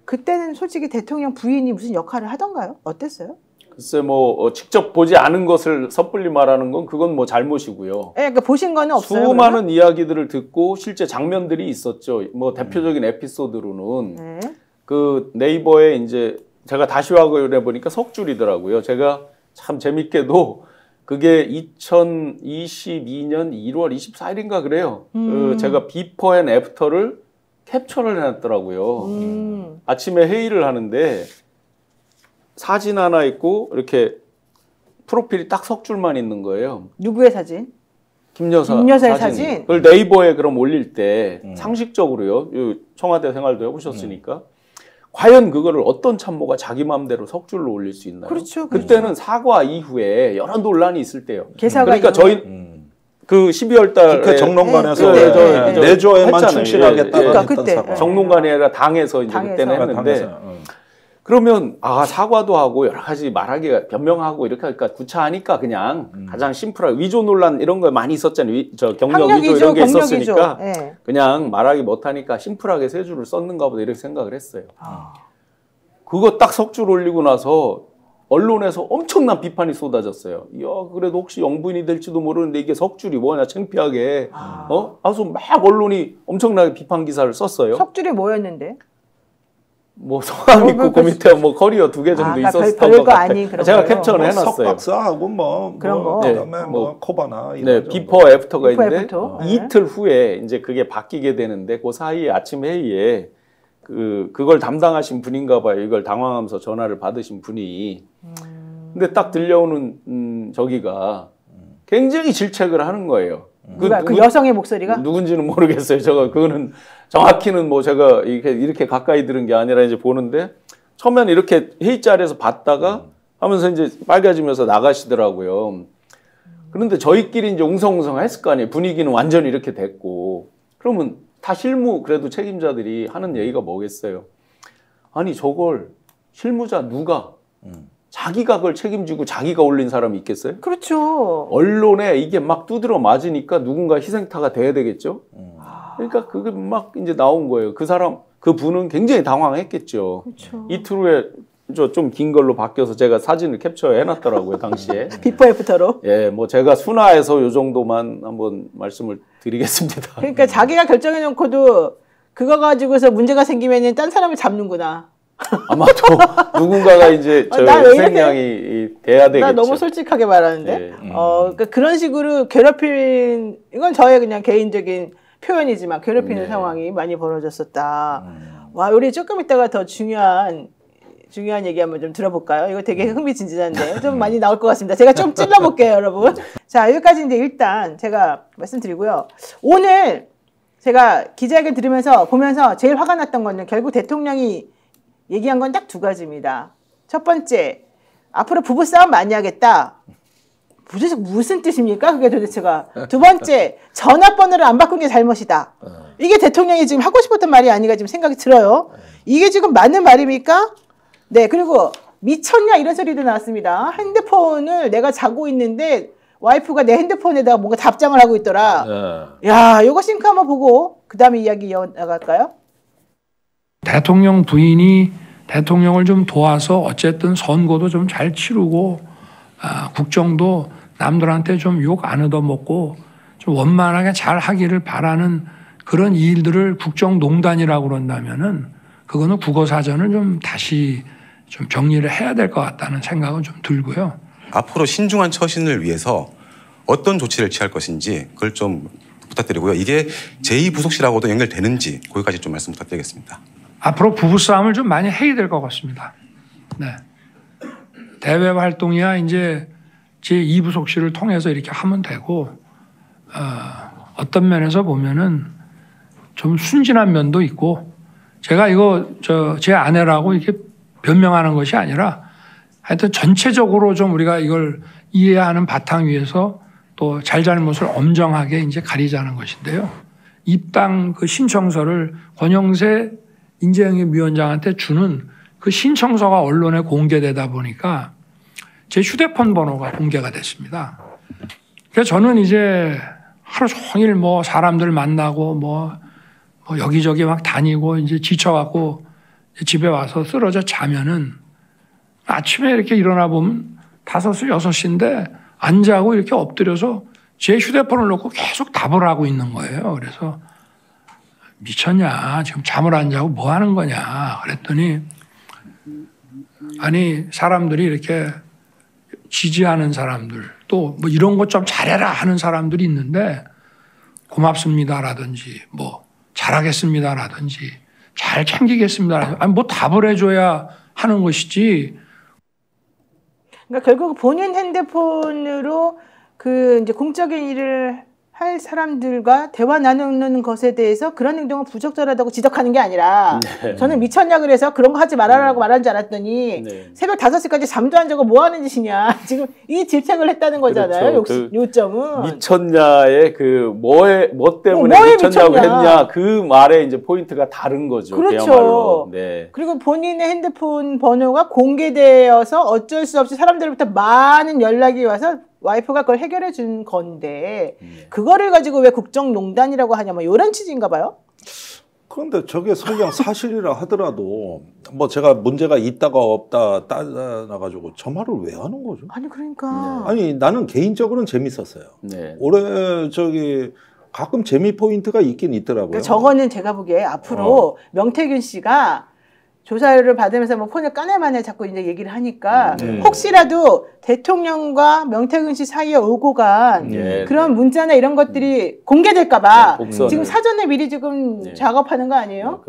그때는 솔직히 대통령 부인이 무슨 역할을 하던가요? 어땠어요? 글쎄 뭐 직접 보지 않은 것을 섣불리 말하는 건 그건 뭐 잘못이고요. 예, 그러니까 보신 거는 없어요. 수많은 그러면? 이야기들을 듣고 실제 장면들이 있었죠. 뭐 대표적인 에피소드로는 네. 그 네이버에 이제 제가 다시 확인해 보니까 석줄이더라고요. 제가 참 재밌게도 그게 2022년 1월 24일인가 그래요. 제가 비포 앤 애프터를 캡처를 해놨더라고요. 아침에 회의를 하는데 사진 하나 있고 이렇게 프로필이 딱 석줄만 있는 거예요. 누구의 사진? 김여사의 사진? 그걸 네이버에 그럼 올릴 때 상식적으로요. 청와대 생활도 해보셨으니까 과연 그거를 어떤 참모가 자기 마음대로 석줄로 올릴 수 있나요? 그렇죠. 그때는 사과 이후에 여러 논란이 있을 때요. 개사가 그러니까 저희 그 12월 달에 국회 정론관에서 네, 내조에만 했잖아요. 충실하겠다고 예, 예. 했던 그때. 사건. 정론관이 아니라 당에서 이제 당에서. 그때는 했는데 그러면 사과도 하고 여러 가지 말하기가 변명하고 이렇게 하니까 구차하니까 그냥 가장 심플하게 위조 논란 이런 거 많이 있었잖아요. 경력 위조 이런 게 있었으니까 네. 그냥 말하기 못하니까 심플하게 세 줄을 썼는가 보다 이렇게 생각을 했어요. 그거 딱 석줄 올리고 나서 언론에서 엄청난 비판이 쏟아졌어요. 이야, 그래도 혹시 영부인이 될지도 모르는데 이게 석줄이 뭐냐 창피하게. 그래서 막 언론이 엄청나게 비판 기사를 썼어요. 석줄이 뭐였는데? 뭐 성함 있고 그 밑에 뭐 커리어 2개 정도 그러니까 있었던 별거 것 같아요. 아닌 그런 제가 거예요. 캡처를 뭐 해놨어요. 석박사하고 그런 거. 그다음에 네, 뭐 코바나 이런 네, 정도. 비포 애프터가 비포 있는데 애프터. 이틀 후에 이제 그게 바뀌게 되는데 그 사이에 아침 회의에 그걸 담당하신 분인가 봐요. 이걸 당황하면서 전화를 받으신 분이. 근데 딱 들려오는 저기가 굉장히 질책을 하는 거예요. 그 여성의 목소리가? 누군지는 모르겠어요. 그거는 정확히는 뭐 제가 이렇게 가까이 들은 게 아니라 이제 보는데 처음에는 이렇게 회의 자리에서 봤다가 하면서 이제 빨개지면서 나가시더라고요. 그런데 저희끼리 이제 웅성웅성 했을 거 아니에요. 분위기는 완전히 이렇게 됐고. 그러면 다 실무 그래도 책임자들이 하는 얘기가 뭐겠어요. 아니 저걸 실무자 누가 자기가 그걸 책임지고 자기가 올린 사람이 있겠어요? 그렇죠. 언론에 이게 막 두드려 맞으니까 누군가 희생타가 돼야 되겠죠? 그러니까 그게 막 이제 나온 거예요. 그 분은 굉장히 당황했겠죠. 그렇죠. 이틀 후에 좀 긴 걸로 바뀌어서 제가 사진을 캡처해 놨더라고요, 당시에. 비포 애프터로. 예, 뭐 제가 순화해서 요 정도만 한번 말씀을 드리겠습니다. 그러니까 자기가 결정해 놓고도 그거 가지고서 문제가 생기면은 딴 사람을 잡는구나. 아마도 누군가가 이제 저 희생양이 돼야 되겠죠. 나 너무 솔직하게 말하는데 네. 그러니까 그런 식으로 괴롭힌 이건 저의 그냥 개인적인 표현이지만 괴롭히는 네. 상황이 많이 벌어졌었다. 와, 우리 조금 있다가 더 중요한 얘기 한번 좀 들어볼까요? 이거 되게 흥미진진한데 좀 많이 나올 것 같습니다. 제가 좀 찔러볼게요, 여러분. 자, 여기까지 이제 일단 제가 말씀드리고요. 오늘 제가 기자회견 들으면서 보면서 제일 화가 났던 거는 결국 대통령이 얘기한 건 딱 두 가지입니다. 첫 번째, 앞으로 부부싸움 많이 하겠다. 무슨 뜻입니까? 그게 도대체가. 두 번째, 전화번호를 안 바꾼 게 잘못이다. 이게 대통령이 지금 하고 싶었던 말이 아닌가 지금 생각이 들어요. 이게 지금 맞는 말입니까? 네, 그리고 미쳤냐 이런 소리도 나왔습니다. 핸드폰을 내가 자고 있는데 와이프가 내 핸드폰에다가 뭔가 답장을 하고 있더라. 야, 이거 싱크 한번 보고 그 다음에 이야기 이어나갈까요? 대통령 부인이 대통령을 좀 도와서 어쨌든 선거도 좀 잘 치르고 국정도 남들한테 좀 욕 안 얻어먹고 좀 원만하게 잘 하기를 바라는 그런 일들을 국정농단이라고 그런다면은 그거는 국어사전을 좀 다시 좀 정리를 해야 될 것 같다는 생각은 좀 들고요. 앞으로 신중한 처신을 위해서 어떤 조치를 취할 것인지 그걸 좀 부탁드리고요. 이게 제2부속실하고도 연결되는지 거기까지 좀 말씀 부탁드리겠습니다. 앞으로 부부싸움을 좀 많이 해야 될 것 같습니다. 네. 대외 활동이야 이제 제2부속실을 통해서 이렇게 하면 되고 어떤 면에서 보면은 좀 순진한 면도 있고 제가 이거 제 아내라고 이렇게 변명하는 것이 아니라 하여튼 전체적으로 좀 우리가 이걸 이해하는 바탕 위에서 또 잘잘못을 엄정하게 이제 가리자는 것인데요. 입당 그 신청서를 권영세 인재영입위원장한테 주는 그 신청서가 언론에 공개되다 보니까 제 휴대폰 번호가 공개가 됐습니다. 그래서 저는 이제 하루 종일 뭐 사람들 만나고 뭐 여기저기 막 다니고 이제 지쳐갖고 집에 와서 쓰러져 자면은 아침에 이렇게 일어나 보면 5시, 6시인데 안 자고 이렇게 엎드려서 제 휴대폰을 놓고 계속 답을 하고 있는 거예요. 그래서 미쳤냐? 지금 잠을 안 자고 뭐 하는 거냐? 그랬더니 아니 사람들이 이렇게 지지하는 사람들 또 뭐 이런 것 좀 잘해라 하는 사람들이 있는데 고맙습니다라든지 뭐 잘하겠습니다라든지 잘 챙기겠습니다라든지 아니 뭐 답을 해줘야 하는 것이지. 그러니까 결국 본인 핸드폰으로 그 이제 공적인 일을 할 사람들과 대화 나누는 것에 대해서 그런 행동은 부적절하다고 지적하는 게 아니라 저는 미쳤냐 그래서 그런 거 하지 말아라고 말한 줄 알았더니 새벽 5시까지 잠도 안 자고 뭐 하는 짓이냐 지금 이 질책을 했다는 거잖아요. 그렇죠. 요점은 미쳤냐의 그 뭐 때문에 미쳤냐고 했냐 그 말에 이제 포인트가 다른 거죠. 그렇죠. 그야말로. 네. 그리고 본인의 핸드폰 번호가 공개되어서 어쩔 수 없이 사람들부터 많은 연락이 와서 와이프가 그걸 해결해 준 건데 그거를 가지고 왜 국정농단이라고 하냐 뭐 이런 취지인가 봐요. 그런데 저게 설령 사실이라 하더라도 뭐 제가 문제가 있다가 없다 따져나가지고 저 말을 왜 하는 거죠? 아니 그러니까 아니 나는 개인적으로는 재밌었어요. 네. 올해 가끔 재미 포인트가 있긴 있더라고요. 그러니까 저거는 제가 보기에 앞으로 명태균 씨가 조사를 받으면서 뭐 폰을 까내마네 자꾸 이제 얘기를 하니까 혹시라도 대통령과 명태균 씨 사이에 오고 간 그런 문자나 이런 것들이 공개될까봐 지금 사전에 미리 지금 작업하는 거 아니에요?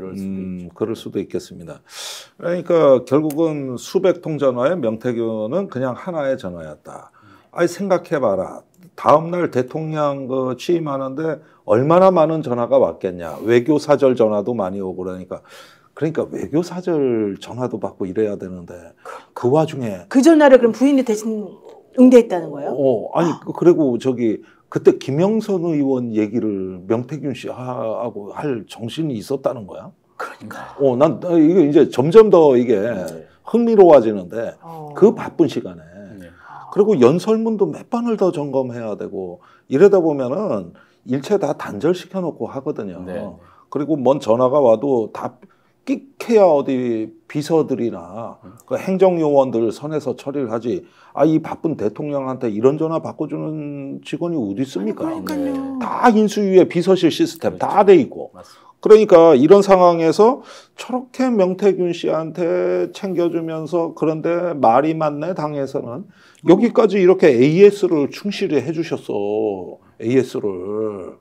그럴 수도 있겠습니다. 그러니까 결국은 수백 통 전화에 명태균은 그냥 하나의 전화였다. 아니 생각해봐라. 다음날 대통령 취임하는데 얼마나 많은 전화가 왔겠냐. 외교사절 전화도 많이 오고 그러니까 외교사절 전화도 받고 이래야 되는데 그 와중에 그 전화를 그럼 부인이 대신 응대했다는 거예요? 아니 그리고 그때 김영선 의원 얘기를 명태균 씨하고 할 정신이 있었다는 거야? 그러니까. 난 이게 이제 점점 더 이게 흥미로워지는데 그 바쁜 시간에 그리고 연설문도 몇 번을 더 점검해야 되고 이러다 보면은 일체 다 단절시켜 놓고 하거든요. 그리고 뭔 전화가 와도 다 끽해야 어디 비서들이나 그 행정요원들 선에서 처리를 하지. 이 바쁜 대통령한테 이런 전화 바꿔주는 직원이 어디 있습니까? 그러니까요. 다 인수위에 비서실 시스템 다 돼 있고. 그러니까 이런 상황에서 저렇게 명태균 씨한테 챙겨주면서 그런데 말이 맞네 당에서는 여기까지 이렇게 AS를 충실히 해주셨어. AS를.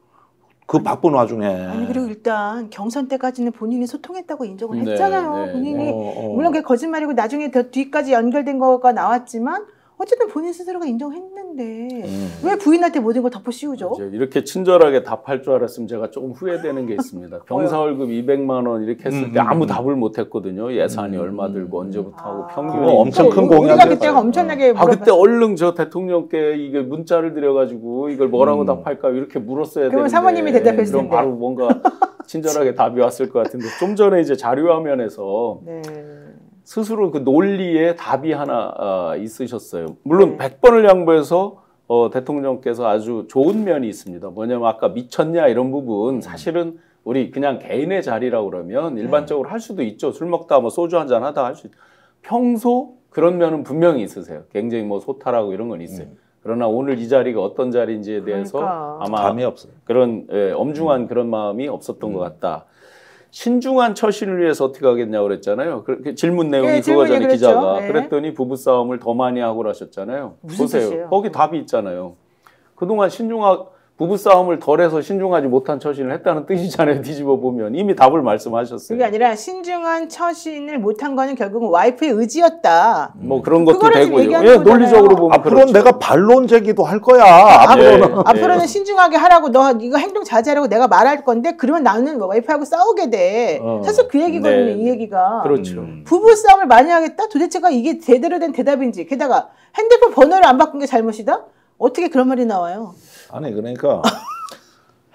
그 바쁜 와중에. 아니 그리고 일단 경선 때까지는 본인이 소통했다고 인정을 네, 했잖아요. 네, 본인이 네. 물론 그게 거짓말이고 나중에 더 뒤까지 연결된 거가 나왔지만 어쨌든 본인 스스로가 인정했는데 왜 부인한테 모든 걸 덮어 씌우죠? 이렇게 친절하게 답할 줄 알았으면 제가 조금 후회되는 게 있습니다. 병사 월급 200만 원 이렇게 했을 때 아무 답을 못 했거든요. 예산이 얼마 들고 언제부터 하고 평균이 엄청 큰 공약이었어요. 우리가 그때 엄청나게 그때 얼른 저 대통령께 이게 문자를 드려가지고 이걸 뭐라고 답할까 이렇게 물었어야 되는데 사모님이 대답했을 그럼 텐데. 바로 뭔가 친절하게 답이 왔을 것 같은데 좀 전에 이제 자료화면에서 네. 스스로 그 논리에 답이 하나 있으셨어요. 물론 100번을 양보해서 대통령께서 아주 좋은 면이 있습니다. 뭐냐면 아까 미쳤냐 이런 부분 사실은 우리 그냥 개인의 자리라고 그러면 일반적으로 할 수도 있죠. 술 먹다 뭐 소주 한잔 하다 할 수 있죠. 평소 그런 면은 분명히 있으세요. 굉장히 뭐 소탈하고 이런 건 있어요. 그러나 오늘 이 자리가 어떤 자리인지에 대해서 그러니까. 아마 감이 없어요. 그런 엄중한 그런 마음이 없었던 것 같다. 신중한 처신을 위해서 어떻게 하겠냐고 그랬잖아요. 그 질문 내용이 네, 그거잖아요, 질문이 기자가. 그랬죠. 네. 그랬더니 부부싸움을 더 많이 하고 하셨잖아요. 무슨 보세요. 뜻이에요? 거기 답이 있잖아요. 그동안 부부싸움을 덜해서 신중하지 못한 처신을 했다는 뜻이잖아요. 뒤집어 보면. 이미 답을 말씀하셨어요. 그게 아니라 신중한 처신을 못한 거는 결국은 와이프의 의지였다. 뭐 그런 것도 그거를 지금 되고요. 얘기하는 예, 거잖아요. 논리적으로 보면 앞으로는 그렇죠. 내가 반론 제기도 할 거야. 앞으로는. 앞으로는 신중하게 하라고 너 이거 행동 자제하라고 내가 말할 건데 그러면 나는 와이프하고 싸우게 돼. 사실 그 얘기거든요. 네. 이 얘기가. 그렇죠. 부부 싸움을 많이 하겠다? 도대체가 이게 제대로 된 대답인지. 게다가 핸드폰 번호를 안 바꾼 게 잘못이다? 어떻게 그런 말이 나와요? 아니 그러니까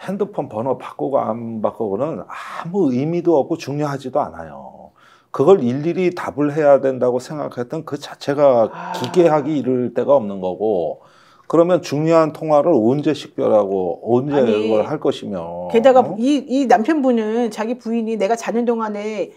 핸드폰 번호 바꾸고 안 바꾸고는 아무 의미도 없고 중요하지도 않아요. 그걸 일일이 답을 해야 된다고 생각했던 그 자체가 기괴하기 이를 데가 없는 거고 그러면 중요한 통화를 언제 식별하고 언제 아니, 그걸 할 것이며 게다가 이 남편분은 자기 부인이 내가 자는 동안에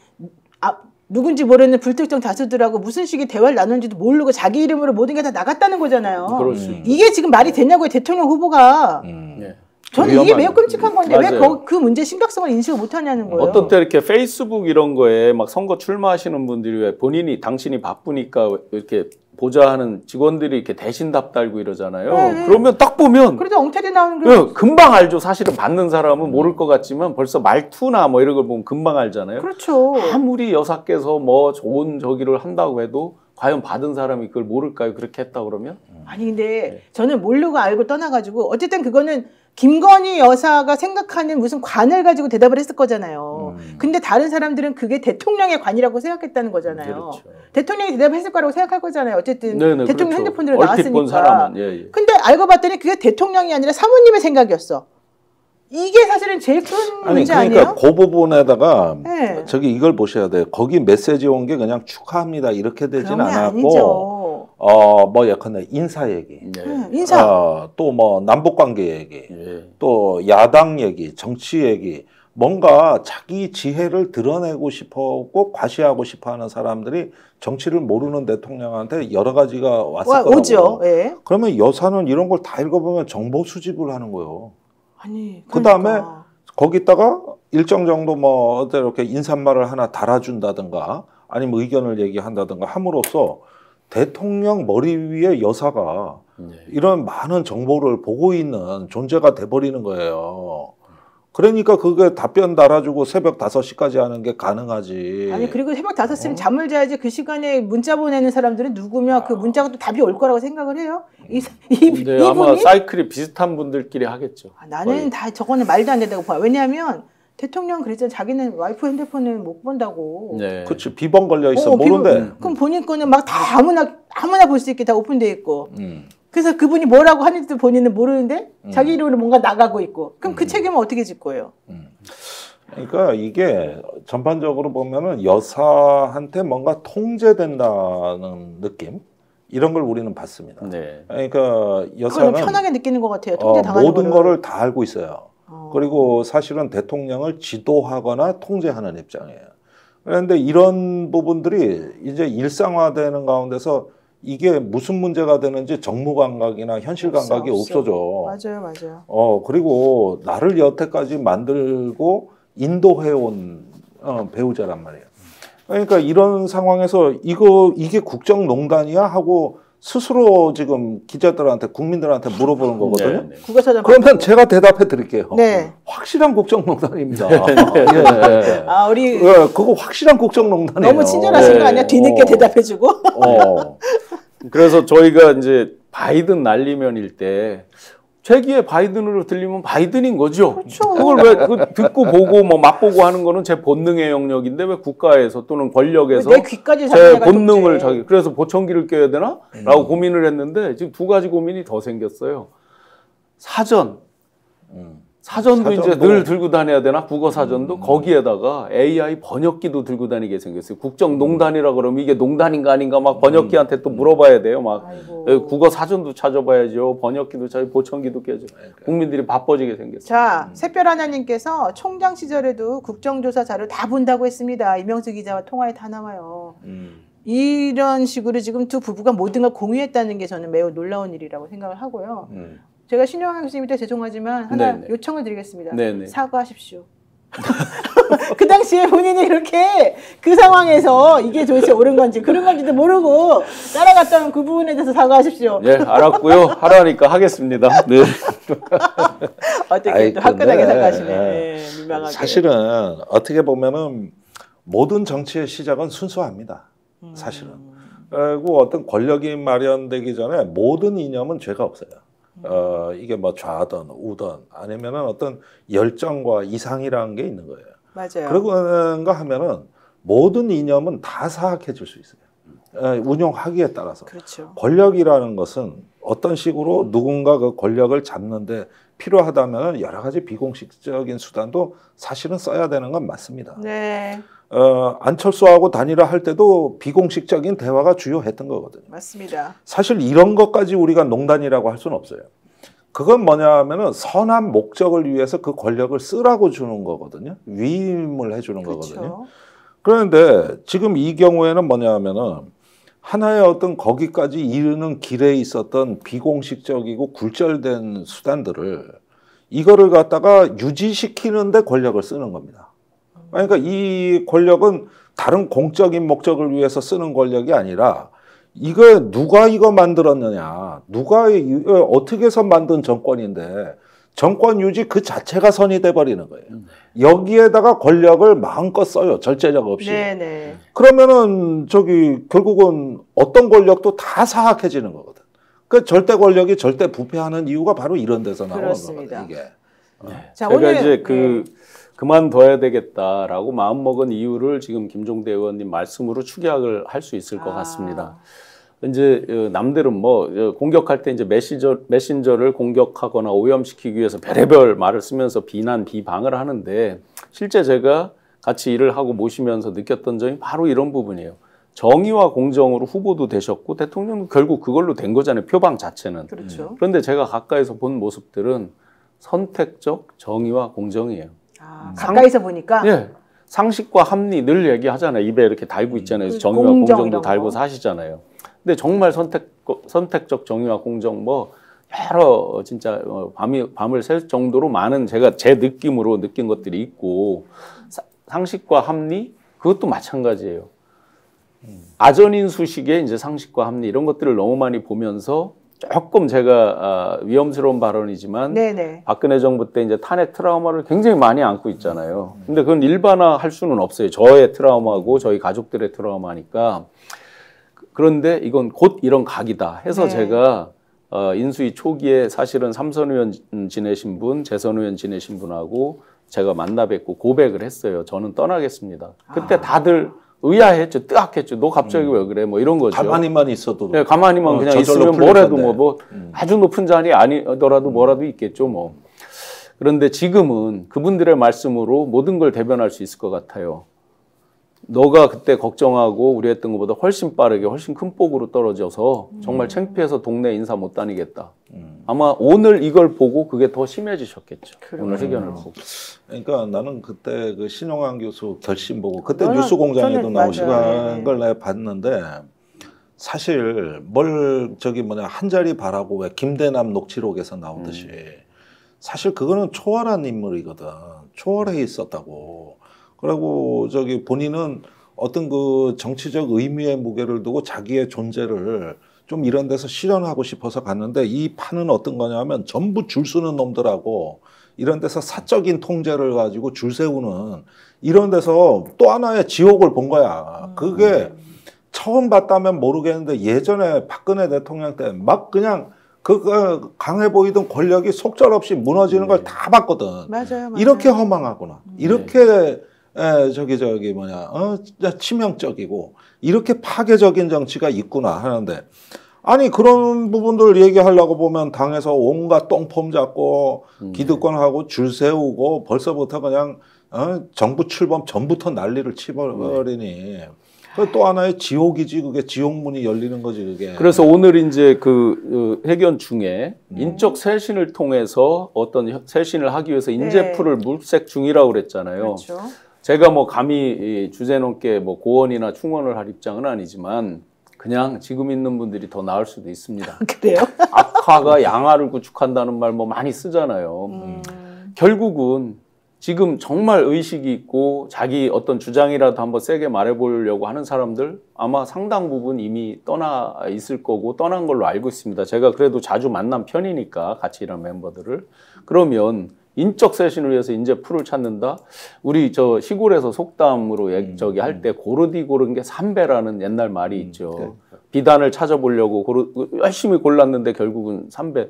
누군지 모르는 불특정 다수들하고 무슨 식의 대화를 나눈지도 모르고 자기 이름으로 모든 게 다 나갔다는 거잖아요. 그럴 수 있죠. 이게 지금 말이 되냐고요, 대통령 후보가. 예. 저는 이게 매우 끔찍한 건데 왜 맞아요. 그 문제 심각성을 인식을 못하냐는 거예요. 어떤 때 이렇게 페이스북 이런 거에 막 선거 출마하시는 분들이 왜 당신이 바쁘니까 이렇게 보좌하는 직원들이 이렇게 대신 답 달고 이러잖아요. 네. 그러면 딱 보면 그래도 엉터리 나오는 게 예, 금방 알죠. 사실은 받는 사람은 모를 것 같지만 벌써 말투나 뭐 이런 걸 보면 금방 알잖아요. 그렇죠. 아무리 여사께서 뭐 좋은 저기를 한다고 해도 과연 받은 사람이 그걸 모를까요? 그렇게 했다 그러면? 아니 근데 저는 모르고 알고 떠나가지고 어쨌든 그거는 김건희 여사가 생각하는 무슨 관을 가지고 대답을 했을 거잖아요. 근데 다른 사람들은 그게 대통령의 관이라고 생각했다는 거잖아요. 그렇죠. 대통령이 대답했을 거라고 생각할 거잖아요. 어쨌든 네네, 대통령 그렇죠. 핸드폰으로 얼핏 본 나왔으니까. 사람은, 예, 예. 근데 알고 봤더니 그게 대통령이 아니라 사모님의 생각이었어. 이게 사실은 제일 큰 아니 문제 그러니까 아니에요? 그 부분에다가 네. 저기 이걸 보셔야 돼요. 거기 메시지 온 게 그냥 축하합니다 이렇게 되진 그런 게 않았고 아니죠. 뭐 예컨대 인사 얘기, 인사. 또 뭐 남북 관계 얘기, 예. 또 야당 얘기, 정치 얘기, 뭔가 자기 지혜를 드러내고 싶었고 과시하고 싶어하는 사람들이 정치를 모르는 대통령한테 여러 가지가 왔을 거라고. 오죠. 예. 그러면 여사는 이런 걸 다 읽어보면 정보 수집을 하는 거예요. 아니 그다음에 그러니까. 거기다가 일정 정도 뭐 이렇게 인사말을 하나 달아준다든가 아니면 의견을 얘기한다든가 함으로써 대통령 머리 위에 여사가 이런 많은 정보를 보고 있는 존재가 돼버리는 거예요. 그러니까 그게 답변 달아주고 새벽 5시까지 하는 게 가능하지. 아니 그리고 새벽 5시면 잠을 자야지 그 시간에 문자 보내는 사람들은 누구며 그 문자가 또 답이 올 거라고 생각을 해요? 근데 아마 이분이? 사이클이 비슷한 분들끼리 하겠죠. 나는 거의. 다 저거는 말도 안 된다고 봐요. 왜냐하면 대통령은 그랬잖아요. 자기는 와이프 핸드폰을 못 본다고. 네. 그렇지. 비번 걸려 있어. 모른대. 그럼 본인 거는 막 다 아무나 볼 수 있게 다 오픈돼 있고. 음. 그래서 그분이 뭐라고 하는지도 본인은 모르는데 자기 이름으로 뭔가 나가고 있고. 그럼 그 책임은 어떻게 질 거예요? 그러니까 이게 전반적으로 보면은 여사한테 뭔가 통제된다는 느낌 이런 걸 우리는 받습니다. 네. 그러니까 그거는 여사는 편하게 느끼는 것 같아요. 통제당하는 모든 거를. 거를 다 알고 있어요. 그리고 사실은 대통령을 지도하거나 통제하는 입장이에요. 그런데 이런 부분들이 이제 일상화되는 가운데서 이게 무슨 문제가 되는지 정무 감각이나 현실 감각이 없어져. 맞아요. 그리고 나를 여태까지 만들고 인도해온 배우자란 말이에요. 그러니까 이런 상황에서 이게 국정농단이야 하고 스스로 지금 기자들한테 국민들한테 물어보는 거거든요. 그러면 제가 대답해 드릴게요. 네. 확실한 국정농단입니다. 예. 아, 우리 그거 확실한 국정농단이에요. 너무 친절하신 거 아니야? 뒤늦게 대답해주고. 그래서 저희가 이제 바이든 날리면일 때 최기의 바이든으로 들리면 바이든인 거죠. 그렇죠. 그걸 왜 듣고 보고 뭐 맛보고 하는 거는 제 본능의 영역인데 왜 국가에서 또는 권력에서 내 귀까지 제 본능을 그래서 보청기를 껴야 되나? 라고 고민을 했는데 지금 두 가지 고민이 더 생겼어요. 사전도 이제 늘 들고 다녀야 되나? 국어 사전도 거기에다가 AI 번역기도 들고 다니게 생겼어요. 국정농단이라 그러면 이게 농단인가 아닌가 막 번역기한테 또 물어봐야 돼요. 막 국어 사전도 찾아봐야죠. 번역기도 보청기도 껴야죠. 국민들이 바빠지게 생겼어요. 자, 샛별하나님께서 총장 시절에도 국정조사 자료 다 본다고 했습니다. 이명수 기자와 통화에 다 나와요. 이런 식으로 지금 두 부부가 모든 걸 공유했다는 게 저는 매우 놀라운 일이라고 생각을 하고요. 제가 신용환 교수님한테 죄송하지만 하나 네네. 요청을 드리겠습니다. 네네. 사과하십시오. 그 당시에 본인이 그렇게 그 상황에서 이게 도대체 옳은 건지 그런 건지도 모르고 따라갔던 그 부분에 대해서 사과하십시오. 네, 알았고요. 하라니까 하겠습니다. 네. 어떻게 또 화끈하게 사과하시네. 네, 민망하게. 사실은 어떻게 보면은 모든 정치의 시작은 순수합니다. 사실은. 그리고 어떤 권력이 마련되기 전에 모든 이념은 죄가 없어요. 이게 뭐 좌든 우든 아니면은 어떤 열정과 이상이라는 게 있는 거예요. 맞아요. 그런가 하면은 모든 이념은 다 사악해질 수 있어요. 운용하기에 따라서. 그렇죠. 권력이라는 것은 어떤 식으로 누군가 그 권력을 잡는데 필요하다면 여러 가지 비공식적인 수단도 사실은 써야 되는 건 맞습니다. 네. 안철수하고 단일화 할 때도 비공식적인 대화가 주요했던 거거든요. 맞습니다. 사실 이런 것까지 우리가 농단이라고 할 수는 없어요. 그건 뭐냐 하면은 선한 목적을 위해서 그 권력을 쓰라고 주는 거거든요. 위임을 해주는 그렇죠. 거거든요. 그런데 지금 이 경우에는 뭐냐 하면은 하나의 어떤 거기까지 이르는 길에 있었던 비공식적이고 굴절된 수단들을 이거를 갖다가 유지시키는데 권력을 쓰는 겁니다. 그러니까 이 권력은 다른 공적인 목적을 위해서 쓰는 권력이 아니라 이거 누가 이거 만들었느냐, 누가 어떻게 해서 만든 정권인데 정권 유지 그 자체가 선이 돼 버리는 거예요. 여기에다가 권력을 마음껏 써요, 절제력 없이. 네네. 그러면은 결국은 어떤 권력도 다 사악해지는 거거든. 그 절대 권력이 절대 부패하는 이유가 바로 이런 데서 나오는 그렇습니다. 거거든. 이게. 자, 제가 오늘 이제 그만둬야 되겠다라고 마음먹은 이유를 지금 김종대 의원님 말씀으로 축약을 할 수 있을 것 같습니다. 이제 남들은 뭐 공격할 때 이제 메신저를 공격하거나 오염시키기 위해서 별의별 말을 쓰면서 비난, 비방을 하는데 실제 제가 같이 일을 하고 모시면서 느꼈던 점이 바로 이런 부분이에요. 정의와 공정으로 후보도 되셨고 대통령도 결국 그걸로 된 거잖아요. 표방 자체는. 그렇죠. 그런데 제가 가까이서 본 모습들은 선택적 정의와 공정이에요. 가까이서 보니까 예. 상식과 합리 늘 얘기하잖아요. 입에 이렇게 달고 있잖아요. 정의와 공정도 달고 사시잖아요. 근데 정말 선택적 정의와 공정 뭐 여러 진짜 밤을 샐 정도로 많은 제가 제 느낌으로 느낀 것들이 있고 상식과 합리 그것도 마찬가지예요. 아전인수식의 이제 상식과 합리 이런 것들을 너무 많이 보면서 조금 제가 위험스러운 발언이지만 네네. 박근혜 정부 때 이제 탄핵 트라우마를 굉장히 많이 안고 있잖아요. 근데 그건 일반화할 수는 없어요. 저의 트라우마고 저희 가족들의 트라우마니까. 그런데 이건 곧 이런 각이다 해서 제가 인수위 초기에 사실은 삼선 의원 지내신 분, 재선 의원 지내신 분하고 제가 만나 뵙고 고백을 했어요. 저는 떠나겠습니다. 그때 다들 의아했죠. 뜨악했죠. 너 갑자기 왜 그래? 뭐 이런 거죠. 가만히만 있어도. 네, 가만히만 그냥 있으면 뭐라도 뭐 아주 높은 자리 아니더라도 뭐라도 있겠죠. 뭐. 그런데 지금은 그분들의 말씀으로 모든 걸 대변할 수 있을 것 같아요. 너가 그때 걱정하고 우려했던 것보다 훨씬 빠르게 훨씬 큰 폭으로 떨어져서 정말 창피해서 동네 인사 못 다니겠다. 아마 오늘 이걸 보고 그게 더 심해지셨겠죠. 오늘 회견을 보고. 그러니까 나는 그때 그 신용환 교수 결심 보고 그때 뉴스공장에도 나오시는 걸 내가 봤는데 사실 한 자리 바라고 왜 김대남 녹취록에서 나오듯이 사실 그거는 초월한 인물이거든. 초월해 있었다고. 그리고 저기 본인은 어떤 그 정치적 의미의 무게를 두고 자기의 존재를 좀 이런 데서 실현하고 싶어서 갔는데 이 판은 어떤 거냐면 전부 줄 서는 놈들하고 이런 데서 사적인 통제를 가지고 줄 세우는 이런 데서 또 하나의 지옥을 본 거야. 그게 처음 봤다면 모르겠는데 예전에 박근혜 대통령 때 막 그냥 그 강해 보이던 권력이 속절없이 무너지는 걸 다 봤거든. 맞아요. 이렇게 허망하구나. 이렇게 저기 뭐냐 치명적이고 이렇게 파괴적인 정치가 있구나 하는데 아니 그런 부분들 얘기하려고 보면 당에서 온갖 똥폼 잡고 기득권하고 줄 세우고 벌써부터 그냥 정부 출범 전부터 난리를 치버리니 또 하나의 지옥이지 그게 지옥문이 열리는 거지 그게. 그래서 오늘 이제 그 회견 중에 인적 쇄신을 통해서 어떤 쇄신을 하기 위해서 인재풀을 물색 중이라고 그랬잖아요. 그렇죠. 제가 뭐 감히 주제넘게 뭐 고원이나 충원을 할 입장은 아니지만 그냥 지금 있는 분들이 더 나을 수도 있습니다. 그래요? 악화가 양화를 구축한다는 말 뭐 많이 쓰잖아요. 결국은 지금 정말 의식이 있고 자기 어떤 주장이라도 한번 세게 말해보려고 하는 사람들 아마 상당 부분 이미 떠나 있을 거고 떠난 걸로 알고 있습니다. 제가 그래도 자주 만난 편이니까 같이 일하는 멤버들을. 그러면 인적 쇄신을 위해서 인재풀을 찾는다. 우리 저 시골에서 속담으로 저기 할 때 고르디 고른 게 삼배라는 옛날 말이 있죠. 비단을 찾아보려고 열심히 골랐는데 결국은 삼배.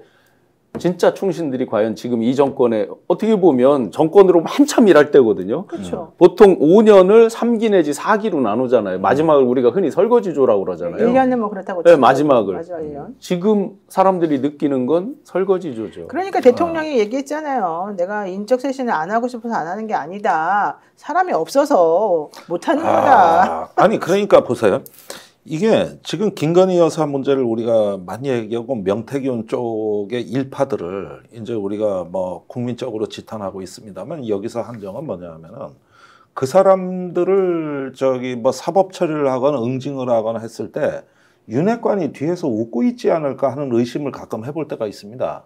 진짜 충신들이 과연 지금 이 정권에 어떻게 보면 정권으로 한참 일할 때거든요. 그렇죠. 보통 5년을 3기 내지 4기로 나누잖아요. 마지막을 우리가 흔히 설거지조라고 그러잖아요. 1년은 뭐 그렇다고 네, 마지막을. 마지막 1년. 지금 사람들이 느끼는 건 설거지조죠. 그러니까 대통령이 얘기했잖아요. 내가 인적 쇄신을 안 하고 싶어서 안 하는 게 아니다. 사람이 없어서 못 하는 거다. 아니 그러니까 보세요. 이게 지금 김건희 여사 문제를 우리가 많이 얘기하고 명태균 쪽의 일파들을 이제 우리가 뭐 국민적으로 지탄하고 있습니다만 여기서 한정은 뭐냐면은 그 사람들을 저기 뭐 사법 처리를 하거나 응징을 하거나 했을 때 윤핵관이 뒤에서 웃고 있지 않을까 하는 의심을 가끔 해볼 때가 있습니다.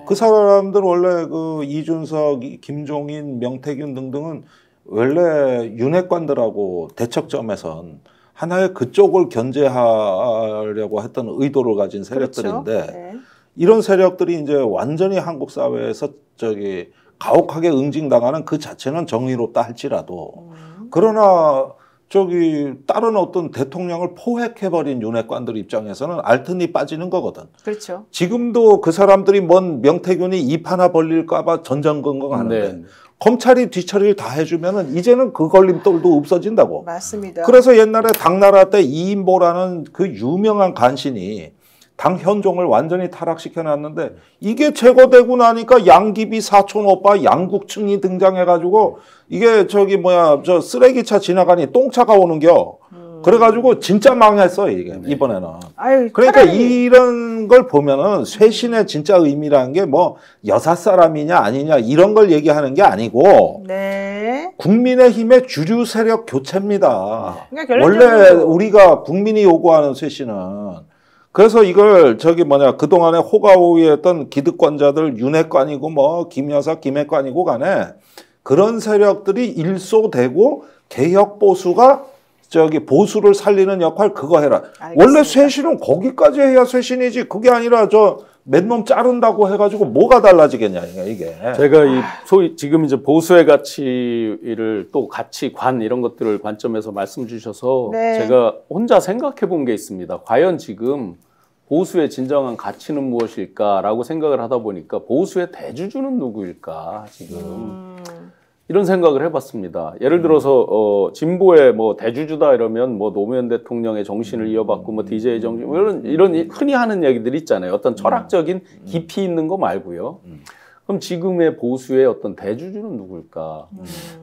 그 사람들 원래 그 이준석, 김종인, 명태균 등등은 원래 윤핵관들하고 대척점에선 하나의 그쪽을 견제하려고 했던 의도를 가진 세력들인데 그렇죠. 네. 이런 세력들이 이제 완전히 한국 사회에서 저기 가혹하게 응징당하는 그 자체는 정의롭다 할지라도 그러나 저기 다른 어떤 대통령을 포획해버린 윤핵관들 입장에서는 알튼이 빠지는 거거든. 그렇죠. 지금도 그 사람들이 뭔 명태균이 입 하나 벌릴까봐 전전긍긍하는데 네. 검찰이 뒤처리를 다 해주면은 이제는 그 걸림돌도 없어진다고. 맞습니다. 그래서 옛날에 당나라 때 이인보라는 그 유명한 간신이 당 현종을 완전히 타락시켜놨는데 이게 제거되고 나니까 양귀비 사촌 오빠 양국층이 등장해가지고 이게 저기 뭐야 저 쓰레기차 지나가니 똥차가 오는겨. 그래가지고 진짜 망했어 이게 이번에는. 아유, 그러니까 차라리... 이런 걸 보면은 쇄신의 진짜 의미라는 게 뭐 여사 사람이냐 아니냐 이런 걸 얘기하는 게 아니고 네. 국민의힘의 주류 세력 교체입니다. 그러니까 원래 우리가 국민이 요구하는 쇄신은 그래서 이걸 저기 뭐냐 그동안에 호가호위했던 기득권자들 윤핵관이고 뭐 김여사 김핵관이고 간에 그런 세력들이 일소되고 개혁 보수가 저기 보수를 살리는 역할 그거 해라. 알겠습니다. 원래 쇄신은 거기까지 해야 쇄신이지 그게 아니라 저 맨몸 자른다고 해가지고 뭐가 달라지겠냐 이게. 제가 이 소위 지금 이제 보수의 가치를 또 가치관 이런 것들을 관점에서 말씀 주셔서 네. 제가 혼자 생각해 본 게 있습니다. 과연 지금 보수의 진정한 가치는 무엇일까라고 생각을 하다 보니까 보수의 대주주는 누구일까 지금. 이런 생각을 해봤습니다. 예를 들어서 진보의 뭐 대주주다 이러면 뭐 노무현 대통령의 정신을 이어받고 뭐 DJ 정신 뭐 이런 흔히 하는 얘기들이 있잖아요. 어떤 철학적인 깊이 있는 거 말고요. 그럼 지금의 보수의 어떤 대주주는 누굴까?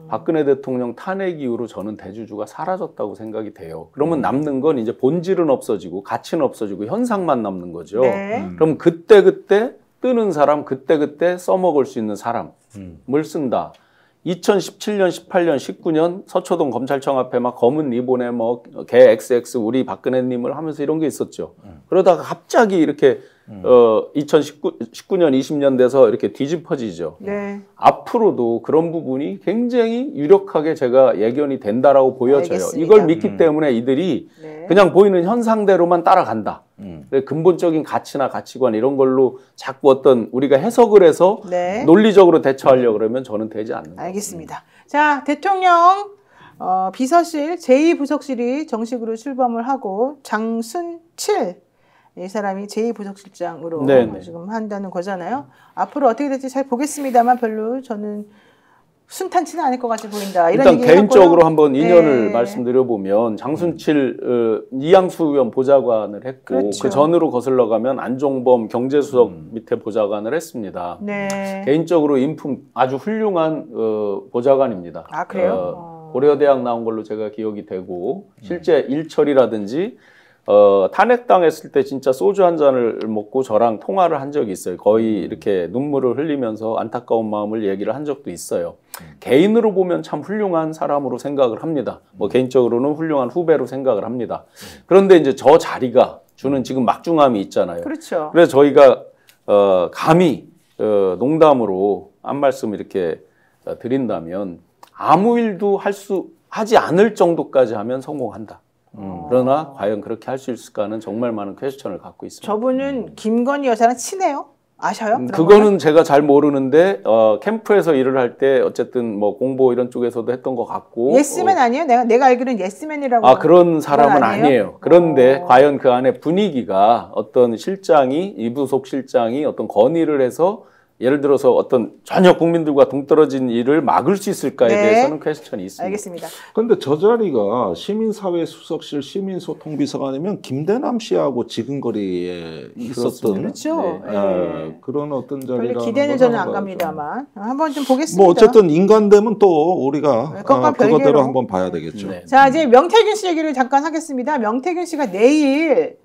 박근혜 대통령 탄핵 이후로 저는 대주주가 사라졌다고 생각이 돼요. 그러면 남는 건 이제 본질은 없어지고 가치는 없어지고 현상만 남는 거죠. 네. 그럼 그때 뜨는 사람 그때 써먹을 수 있는 사람을 쓴다. 2017년, 18년, 19년 서초동 검찰청 앞에 막 검은 리본에 뭐 개 XX 우리 박근혜님을 하면서 이런 게 있었죠. 그러다가 갑자기 이렇게 2019년 20년 돼서 이렇게 뒤집어지죠. 네. 앞으로도 그런 부분이 굉장히 유력하게 제가 예견이 된다라고 보여져요. 알겠습니다. 이걸 믿기 때문에 이들이 네. 그냥 보이는 현상대로만 따라간다. 근본적인 가치나 가치관 이런 걸로 자꾸 어떤 우리가 해석을 해서 네. 논리적으로 대처하려고 그러면 저는 되지 않는다. 알겠습니다. 자, 대통령 비서실 제2부속실이 정식으로 출범을 하고 장순칠 이 사람이 제2부속실장으로 네네. 지금 한다는 거잖아요. 앞으로 어떻게 될지 잘 보겠습니다만 별로 저는 순탄치는 않을 것 같이 보인다. 이런 일단 얘기 개인적으로 했고요. 한번 인연을 네. 말씀드려보면 장순칠 이양수 의원 보좌관을 했고 그렇죠. 그 전으로 거슬러 가면 안종범 경제수석 밑에 보좌관을 했습니다. 네. 개인적으로 인품 아주 훌륭한 보좌관입니다. 아, 그래요? 고려대학 나온 걸로 제가 기억이 되고 실제 일처리라든지 탄핵당했을 때 진짜 소주 한 잔을 먹고 저랑 통화를 한 적이 있어요. 거의 이렇게 눈물을 흘리면서 안타까운 마음을 얘기를 한 적도 있어요. 개인으로 보면 참 훌륭한 사람으로 생각을 합니다. 뭐 개인적으로는 훌륭한 후배로 생각을 합니다. 그런데 이제 저 자리가 주는 지금 막중함이 있잖아요. 그렇죠. 그래서 저희가 감히 농담으로 한 말씀 이렇게 드린다면 아무 일도 하지 않을 정도까지 하면 성공한다. 그러나 과연 그렇게 할 수 있을까는 정말 많은 퀘스천을 갖고 있습니다. 저분은 김건희 여사랑 친해요? 아셔요? 그런 그거는 거는? 제가 잘 모르는데 캠프에서 일을 할 때 어쨌든 뭐 공보 이런 쪽에서도 했던 것 같고 예스맨 아니에요? 내가 알기로는 예스맨이라고. 그런 사람은 그건 아니에요? 아니에요. 그런데 과연 그 안에 분위기가 어떤 실장이 이부속 실장이 어떤 건의를 해서 예를 들어서 어떤 전혀 국민들과 동떨어진 일을 막을 수 있을까에 네. 대해서는 퀘스천이 있습니다. 알겠습니다. 근데 저 자리가 시민사회 수석실 시민소통비서관이면 김대남 씨하고 지근거리에 있었던 그렇죠. 예, 네. 그런 어떤 별로 자리라는 기대는 건 저는 안 한번 갑니다만 한번 좀 보겠습니다. 뭐 어쨌든 인간되면 또 우리가 네, 그것과 그거대로 별개로. 한번 봐야 되겠죠. 네. 자, 이제 명태균 씨 얘기를 잠깐 하겠습니다. 명태균 씨가 내일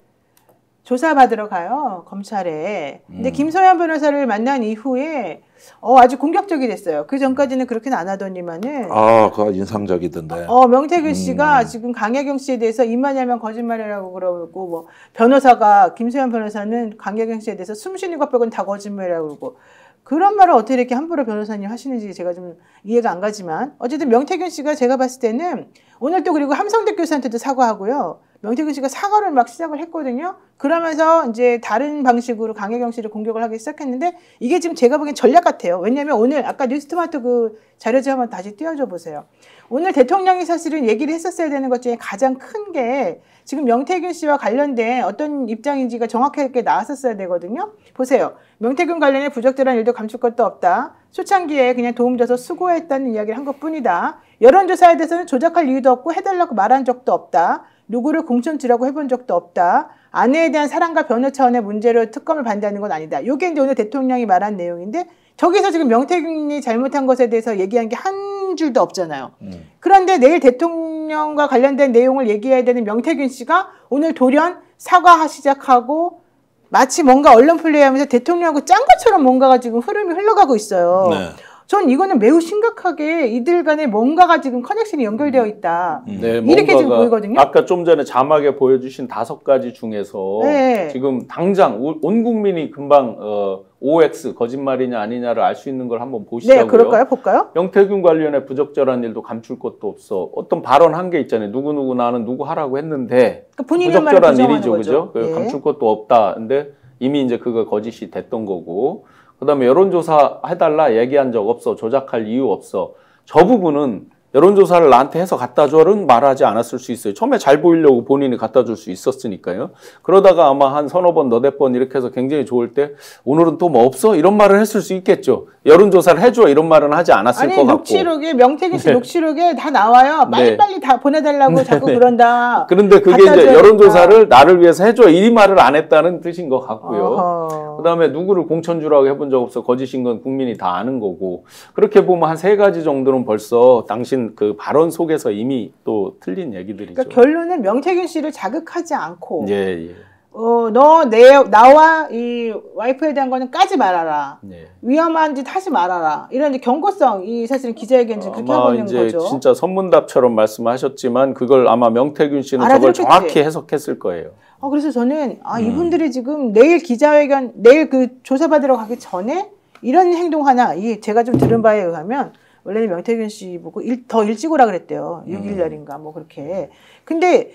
조사받으러 가요, 검찰에. 근데 김소연 변호사를 만난 이후에 아주 공격적이 됐어요. 그 전까지는 그렇게는 안 하더니만은 그거 인상적이던데. 명태균 씨가 지금 강혜경 씨에 대해서 입만 열면 거짓말이라고 그러고 뭐 변호사가 김소연 변호사는 강혜경 씨에 대해서 숨 쉬는 것 빼고는 다 거짓말이라고 그러고 그런 말을 어떻게 이렇게 함부로 변호사님 하시는지 제가 좀 이해가 안 가지만 어쨌든 명태균 씨가 제가 봤을 때는 오늘 또 그리고 함성대 교수한테도 사과하고요. 명태균 씨가 사과를 막 시작을 했거든요. 그러면서 이제 다른 방식으로 강혜경 씨를 공격을 하기 시작했는데 이게 지금 제가 보기엔 전략 같아요. 왜냐하면 오늘 아까 뉴스토마토 그 자료 좀 한번 다시 띄워줘 보세요. 오늘 대통령이 사실은 얘기를 했었어야 되는 것 중에 가장 큰 게 지금 명태균 씨와 관련된 어떤 입장인지가 정확하게 나왔었어야 되거든요. 보세요. 명태균 관련해 부적절한 일도 감출 것도 없다. 초창기에 그냥 도움 줘서 수고했다는 이야기를 한 것뿐이다. 여론조사에 대해서는 조작할 이유도 없고 해달라고 말한 적도 없다. 누구를 공천주라고 해본 적도 없다. 아내에 대한 사랑과 변호 차원의 문제로 특검을 반대하는 건 아니다. 이게 이제 오늘 대통령이 말한 내용인데 저기서 지금 명태균이 잘못한 것에 대해서 얘기한 게 한 줄도 없잖아요. 그런데 내일 대통령과 관련된 내용을 얘기해야 되는 명태균 씨가 오늘 돌연 사과 시작하고 마치 뭔가 언론 플레이하면서 대통령하고 짠 것처럼 뭔가가 지금 흐름이 흘러가고 있어요. 네. 전 이거는 매우 심각하게 이들 간에 뭔가가 지금 커넥션이 연결되어 있다. 네, 이렇게 지금 보이거든요. 아까 좀 전에 자막에 보여주신 5가지 중에서 네. 지금 당장 온 국민이 금방 OX 거짓말이냐 아니냐를 알 수 있는 걸 한번 보시자고요. 네, 그럴까요? 볼까요? 명태균 관련해 부적절한 일도 감출 것도 없어. 어떤 발언한 게 있잖아요. 누구 나는 누구 하라고 했는데 그러니까 본인의 말을 부적절한 부정하는 일이죠, 거죠. 그죠? 예. 감출 것도 없다. 근데 이미 이제 그거 거짓이 됐던 거고. 그다음에 여론조사 해달라 얘기한 적 없어. 조작할 이유 없어. 저 부분은 여론조사를 나한테 해서 갖다 줘는 말하지 않았을 수 있어요. 처음에 잘 보이려고 본인이 갖다 줄 수 있었으니까요. 그러다가 아마 한 서너 번, 너댓 번 이렇게 해서 굉장히 좋을 때 오늘은 또 뭐 없어? 이런 말을 했을 수 있겠죠. 여론조사를 해줘 이런 말은 하지 않았을 것 같고. 녹취록에 명태균 씨 네. 녹취록에 다 나와요. 빨리빨리 다 보내달라고 자꾸 그런다. 그런데 그게 갖다 이제 줘야 여론조사를 된다. 나를 위해서 해줘 이 말을 안 했다는 뜻인 것 같고요. 어허. 그다음에 누구를 공천주라고 해본 적 없어. 거짓인 건 국민이 다 아는 거고. 그렇게 보면 한 3가지 정도는 벌써 당신 그 발언 속에서 이미 또 틀린 얘기들이죠. 그러니까 결론은 명태균 씨를 자극하지 않고 예. 나와 이 와이프에 대한 거는 까지 말아라. 네. 위험한 짓 하지 말아라. 이런 이제 경고성, 이 사실은 기자회견 지금 그렇게 하고 있는 이제 거죠. 진짜 선문답처럼 말씀하셨지만 그걸 아마 명태균 씨는 저걸 알아들었겠지. 정확히 해석했을 거예요. 그래서 저는 이분들이 지금 내일 기자회견, 내일 그 조사받으러 가기 전에 이런 행동 하나, 제가 좀 들은 바에 의하면 원래는 명태균 씨 보고 더 일찍 오라 그랬대요. 6일 날인가 뭐 그렇게. 근데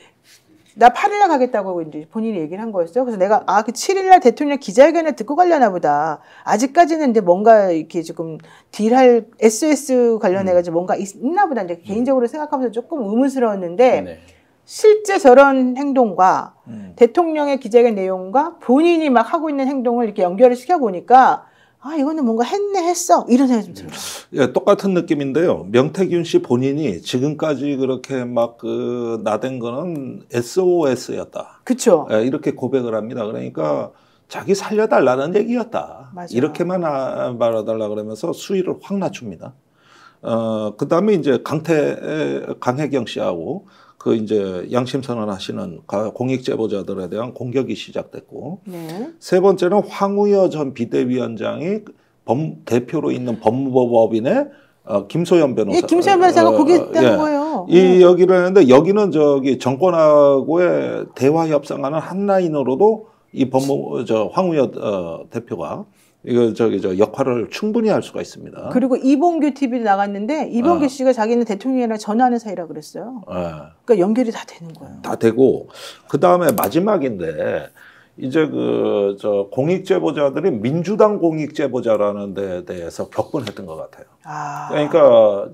나 8일 날 가겠다고 이제 본인이 얘기를 한 거였어요. 그래서 내가 그 7일 날 대통령 기자회견을 듣고 가려나 보다. 아직까지는 이제 뭔가 이렇게 지금 딜할 SOS 관련해가지고 뭔가 있나 보다. 이제 개인적으로 생각하면서 조금 의문스러웠는데 네. 실제 저런 행동과 대통령의 기자회견 내용과 본인이 막 하고 있는 행동을 이렇게 연결을 시켜보니까 이거는 뭔가 했어. 이런 생각이 좀 들어요. 예, 똑같은 느낌인데요. 명태균 씨 본인이 지금까지 그렇게 막 나댄 거는 SOS였다. 그렇죠. 예, 이렇게 고백을 합니다. 그러니까 자기 살려달라는 얘기였다. 맞아요. 이렇게만 말해달라 그러면서 수위를 확 낮춥니다. 그 다음에 이제 강혜경 씨하고 그 이제 양심선언 하시는 공익 제보자들에 대한 공격이 시작됐고, 네. 세 번째는 황우여 전 비대위원장이 대표로 있는 법무법인의 김소연 변호사. 김소연 변호사가 거기 있다는 거예요. 이 여기를 했는데 여기는 정권하고의 대화 협상하는 한 라인으로도 이 황우여 대표가 이거 역할을 충분히 할 수가 있습니다. 그리고 이봉규 TV도 나갔는데 이봉규 씨가 자기는 대통령이랑 전화하는 사이라 그랬어요. 그러니까 연결이 다 되는 거예요. 다 되고 그 다음에 마지막인데 이제 공익 제보자들이 민주당 공익 제보자라는 데 대해서 격분했던 것 같아요. 그러니까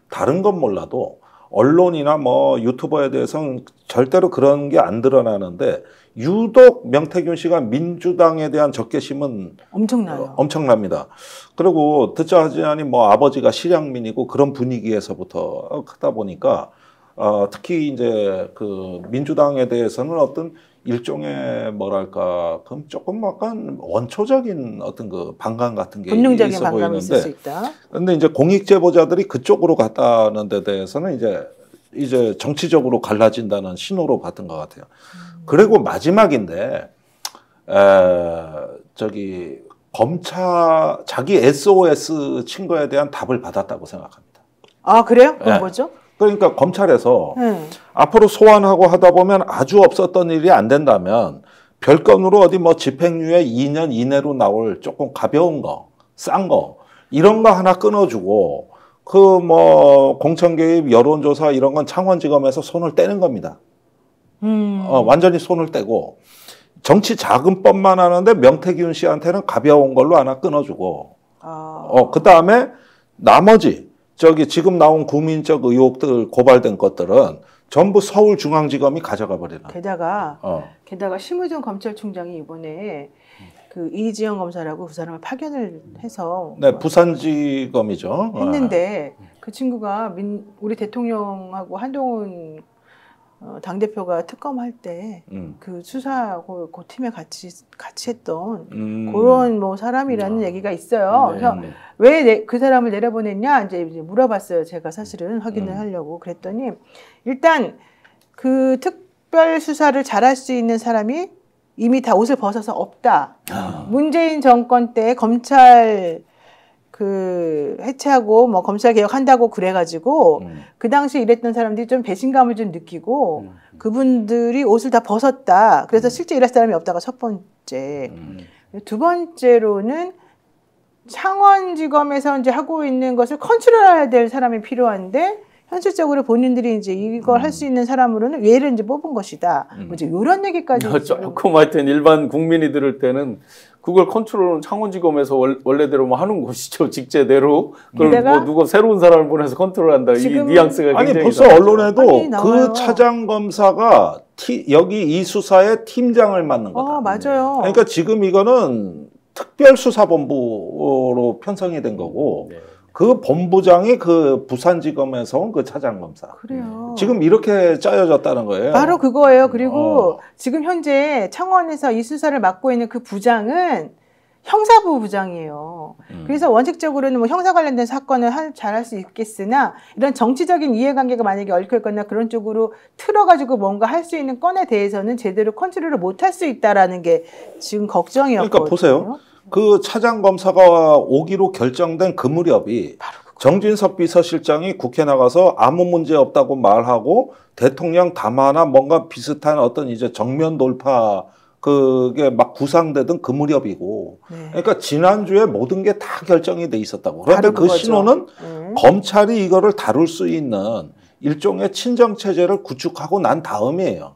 다른 건 몰라도 언론이나 뭐 유튜버에 대해서는 절대로 그런 게 안 드러나는데 유독 명태균 씨가 민주당에 대한 적개심은 엄청나요. 엄청납니다. 그리고 듣자 하지 않니 뭐 아버지가 실향민이고 그런 분위기에서부터 크다 보니까 특히 이제 그 민주당에 대해서는 어떤 일종의 뭐랄까 그럼 조금 약간 원초적인 어떤 그 반감 같은 게 본능적인 있어 반감이 있을 수 보이는데, 있다. 근데 이제 공익 제보자들이 그쪽으로 갔다는 데 대해서는 이제 정치적으로 갈라진다는 신호로 봤던 것 같아요. 그리고 마지막인데 검찰 자기 SOS 친 거에 대한 답을 받았다고 생각합니다. 그래요? 그건 뭐죠? 그러니까 검찰에서 앞으로 소환하고 하다 보면 아주 없었던 일이 안 된다면 별건으로 어디 뭐 집행유예 2년 이내로 나올 조금 가벼운 거, 싼 거 이런 거 하나 끊어주고 그 뭐 공천 개입, 여론조사 이런 건 창원지검에서 손을 떼는 겁니다. 완전히 손을 떼고 정치 자금법만 하는데 명태균 씨한테는 가벼운 걸로 하나 끊어주고 그 다음에 나머지 지금 나온 국민적 의혹들 고발된 것들은 전부 서울중앙지검이 가져가 버리는. 게다가 심의정 검찰총장이 이번에 그 이지영 검사라고 그 사람을 파견을 해서 부산지검이죠. 했는데 그 친구가 우리 대통령하고 한동훈 당대표가 특검할 때 그 수사 그 팀에 같이 했던 그런 뭐 사람이라는 얘기가 있어요. 그래서 왜 그 사람을 내려보냈냐 이제 물어봤어요. 제가 사실은 확인을 하려고 그랬더니 일단 그 특별 수사를 잘할 수 있는 사람이 이미 다 옷을 벗어서 없다. 문재인 정권 때 검찰 해체하고 뭐 검찰 개혁한다고 그래가지고 그 당시에 일했던 사람들이 좀 배신감을 좀 느끼고 그분들이 옷을 다 벗었다. 그래서 실제 일할 사람이 없다가 첫 번째. 두 번째로는 창원지검에서 이제 하고 있는 것을 컨트롤해야 될 사람이 필요한데 현실적으로 본인들이 이제 이걸 할 수 있는 사람으로는 얘를 이제 뽑은 것이다. 이제 이런 얘기까지. 조금 하여튼 일반 국민이 들을 때는 그걸 컨트롤은 창원지검에서 원래대로 뭐 하는 것이죠. 직제대로. 그걸 뭐 누가 새로운 사람을 보내서 컨트롤한다. 이 뉘앙스가 굉장히 벌써 언론에도 그 차장검사가 여기 이 수사의 팀장을 맡는 거다. 맞아요. 그러니까 지금 이거는 특별수사본부로 편성이 된 거고 그 본부장이 그 부산지검에서 온 그 차장검사. 그래요. 지금 이렇게 짜여졌다는 거예요. 바로 그거예요. 그리고 지금 현재 창원에서 이 수사를 맡고 있는 그 부장은 형사부 부장이에요. 그래서 원칙적으로는 뭐 형사 관련된 사건을 잘할 수 있겠으나 이런 정치적인 이해관계가 만약에 얽혀있거나 그런 쪽으로 틀어가지고 뭔가 할 수 있는 건에 대해서는 제대로 컨트롤을 못할 수 있다라는 게 지금 걱정이었거든요. 그러니까 보세요. 그 차장 검사가 오기로 결정된 그 무렵이 정진석 비서실장이 국회 나가서 아무 문제 없다고 말하고 대통령 담화나 뭔가 비슷한 어떤 이제 정면 돌파 그게 막 구상되던 그 무렵이고, 네. 그러니까 지난주에 모든 게 다 결정이 돼 있었다고. 그런데 그 거죠. 신호는 검찰이 이거를 다룰 수 있는 일종의 친정 체제를 구축하고 난 다음이에요.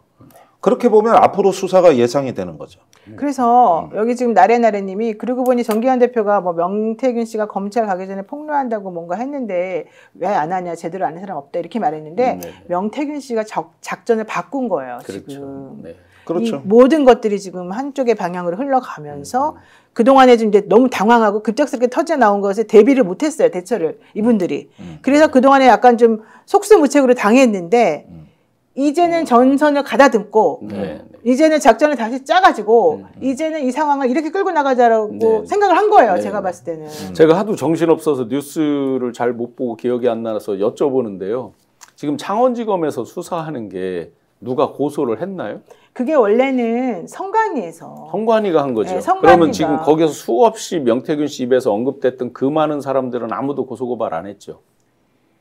그렇게 보면 앞으로 수사가 예상이 되는 거죠. 그래서 여기 지금 나래나래님이 그러고 보니 정기환 대표가 뭐 명태균 씨가 검찰 가기 전에 폭로한다고 뭔가 했는데 왜 안 하냐, 제대로 안 한 사람 없다 이렇게 말했는데 명태균 씨가 작전을 바꾼 거예요. 그렇죠. 지금. 네. 그렇죠. 이 모든 것들이 지금 한쪽의 방향으로 흘러가면서 그동안에 좀 이제 너무 당황하고 급작스럽게 터져 나온 것에 대비를 못했어요. 대처를 이분들이. 그래서 그동안에 약간 좀 속수무책으로 당했는데 이제는 전선을 가다듬고 이제는 작전을 다시 짜가지고 이제는 이 상황을 이렇게 끌고 나가자라고 생각을 한 거예요. 제가 봤을 때는. 제가 하도 정신없어서 뉴스를 잘 못 보고 기억이 안 나서 여쭤보는데요. 지금 창원지검에서 수사하는 게 누가 고소를 했나요? 그게 원래는 성관위에서. 성관위가 한 거죠. 네, 성관위가. 그러면 지금 거기서 수없이 명태균 씨 입에서 언급됐던 그 많은 사람들은 아무도 고소고발 안 했죠.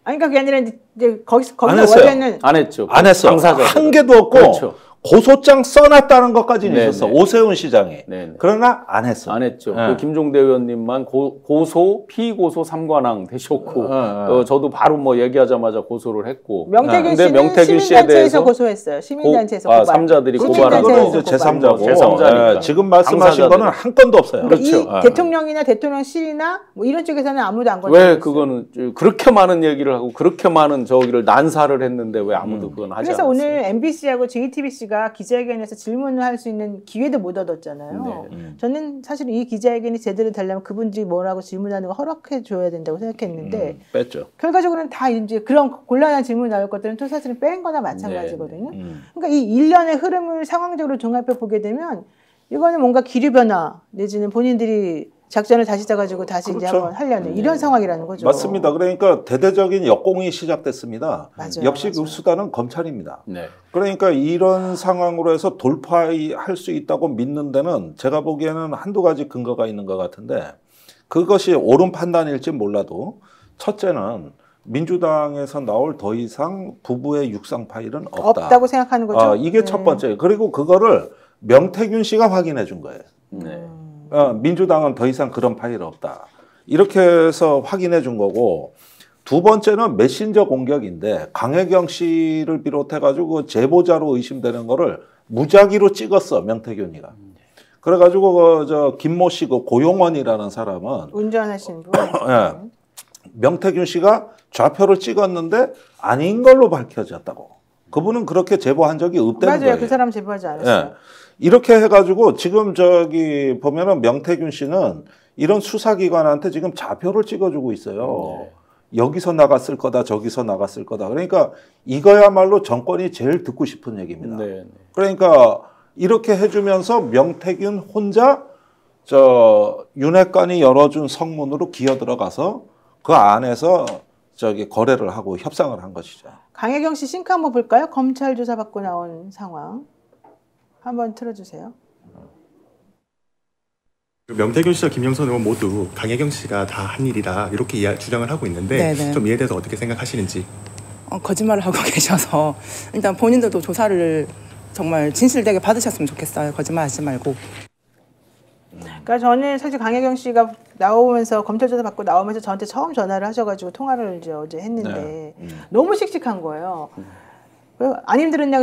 아니, 그러니까 그게 아니라 이제 거기서 했어요. 원래는. 안 했죠. 안 했어. 당사자들은. 한 개도 없고 그렇죠. 고소장 써놨다는 것까지는 네네. 있었어. 오세훈 시장이. 네네. 그러나 안 했어. 안 했죠. 네. 그 김종대 의원님만 고소, 피고소 3관왕 되셨고 저도 바로 뭐 얘기하자마자 고소를 했고. 명태균 근데 씨는 명태균 씨에 시민단체에서 대해서 고소했어요. 시민단체에서 고발. 삼자들이 고발한 그거는 거. 이제 제3자고. 제3자니까. 지금 말씀하신 당사자들. 거는 한 건도 없어요. 그러니까 그렇죠. 이 대통령이나 대통령실이나 뭐 이런 쪽에서는 아무도 안 건드렸어요. 왜 그거는 그렇게 많은 얘기를 하고 그렇게 많은 저기를 난사를 했는데 왜 아무도 그건 하지 그래서 않았어요? 오늘 MBC하고 JTBC가 기자회견에서 질문을 할 수 있는 기회도 못 얻었잖아요. 저는 사실 이 기자회견이 제대로 되려면 그분들이 뭐라고 질문하는 거 허락해 줘야 된다고 생각했는데 뺐죠. 결과적으로는 다 이제 그런 곤란한 질문 나올 것들은 또 사실은 뺀 거나 마찬가지거든요. 그러니까 이 일련의 흐름을 상황적으로 종합해 보게 되면 이거는 뭔가 기류 변화 내지는 본인들이 작전을 다시 짜가지고 다시 이제 그렇죠. 한번 하려는 이런 상황이라는 거죠. 맞습니다. 그러니까 대대적인 역공이 시작됐습니다. 맞아요, 역시 맞아요. 그 수단은 검찰입니다. 네. 그러니까 이런 상황으로 해서 돌파할 수 있다고 믿는 데는 제가 보기에는 한두 가지 근거가 있는 것 같은데 그것이 옳은 판단일지 몰라도 첫째는 민주당에서 나올 더 이상 부부의 육상 파일은 없다고 생각하는 거죠. 이게 첫 번째. 그리고 그거를 명태균 씨가 확인해 준 거예요. 네. 민주당은 더 이상 그런 파일이 없다. 이렇게 해서 확인해 준 거고 두 번째는 메신저 공격인데 강혜경 씨를 비롯해 가지고 제보자로 의심되는 거를 무작위로 찍었어 명태균이가. 그래가지고 저 김모 씨 그 고용원이라는 사람은 운전하시는 분. 예, 명태균 씨가 좌표를 찍었는데 아닌 걸로 밝혀졌다고. 그분은 그렇게 제보한 적이 없다는 맞아요. 거예요. 그 사람 제보하지 않았어요. 예. 이렇게 해가지고 지금 저기 보면은 명태균 씨는 이런 수사기관한테 지금 좌표를 찍어주고 있어요. 여기서 나갔을 거다, 저기서 나갔을 거다. 그러니까 이거야말로 정권이 제일 듣고 싶은 얘기입니다. 네. 그러니까 이렇게 해주면서 명태균 혼자 저 윤핵관이 열어준 성문으로 기어 들어가서 그 안에서 저기 거래를 하고 협상을 한 것이죠. 강혜경 씨 싱크 한번 볼까요? 검찰 조사 받고 나온 상황. 한번 틀어주세요. 명태균 씨와 김영선 의원 모두 강혜경 씨가 다 한 일이다 이렇게 주장을 하고 있는데 네네. 좀 이에 대해서 어떻게 생각하시는지. 거짓말을 하고 계셔서 일단 본인들도 조사를 정말 진실되게 받으셨으면 좋겠어요. 거짓말하지 말고. 그러니까 저는 사실 강혜경 씨가 나오면서 검찰 조사 받고 나오면서 저한테 처음 전화를 하셔가지고 통화를 이제 어제 했는데 너무 씩씩한 거예요. 안 힘들었냐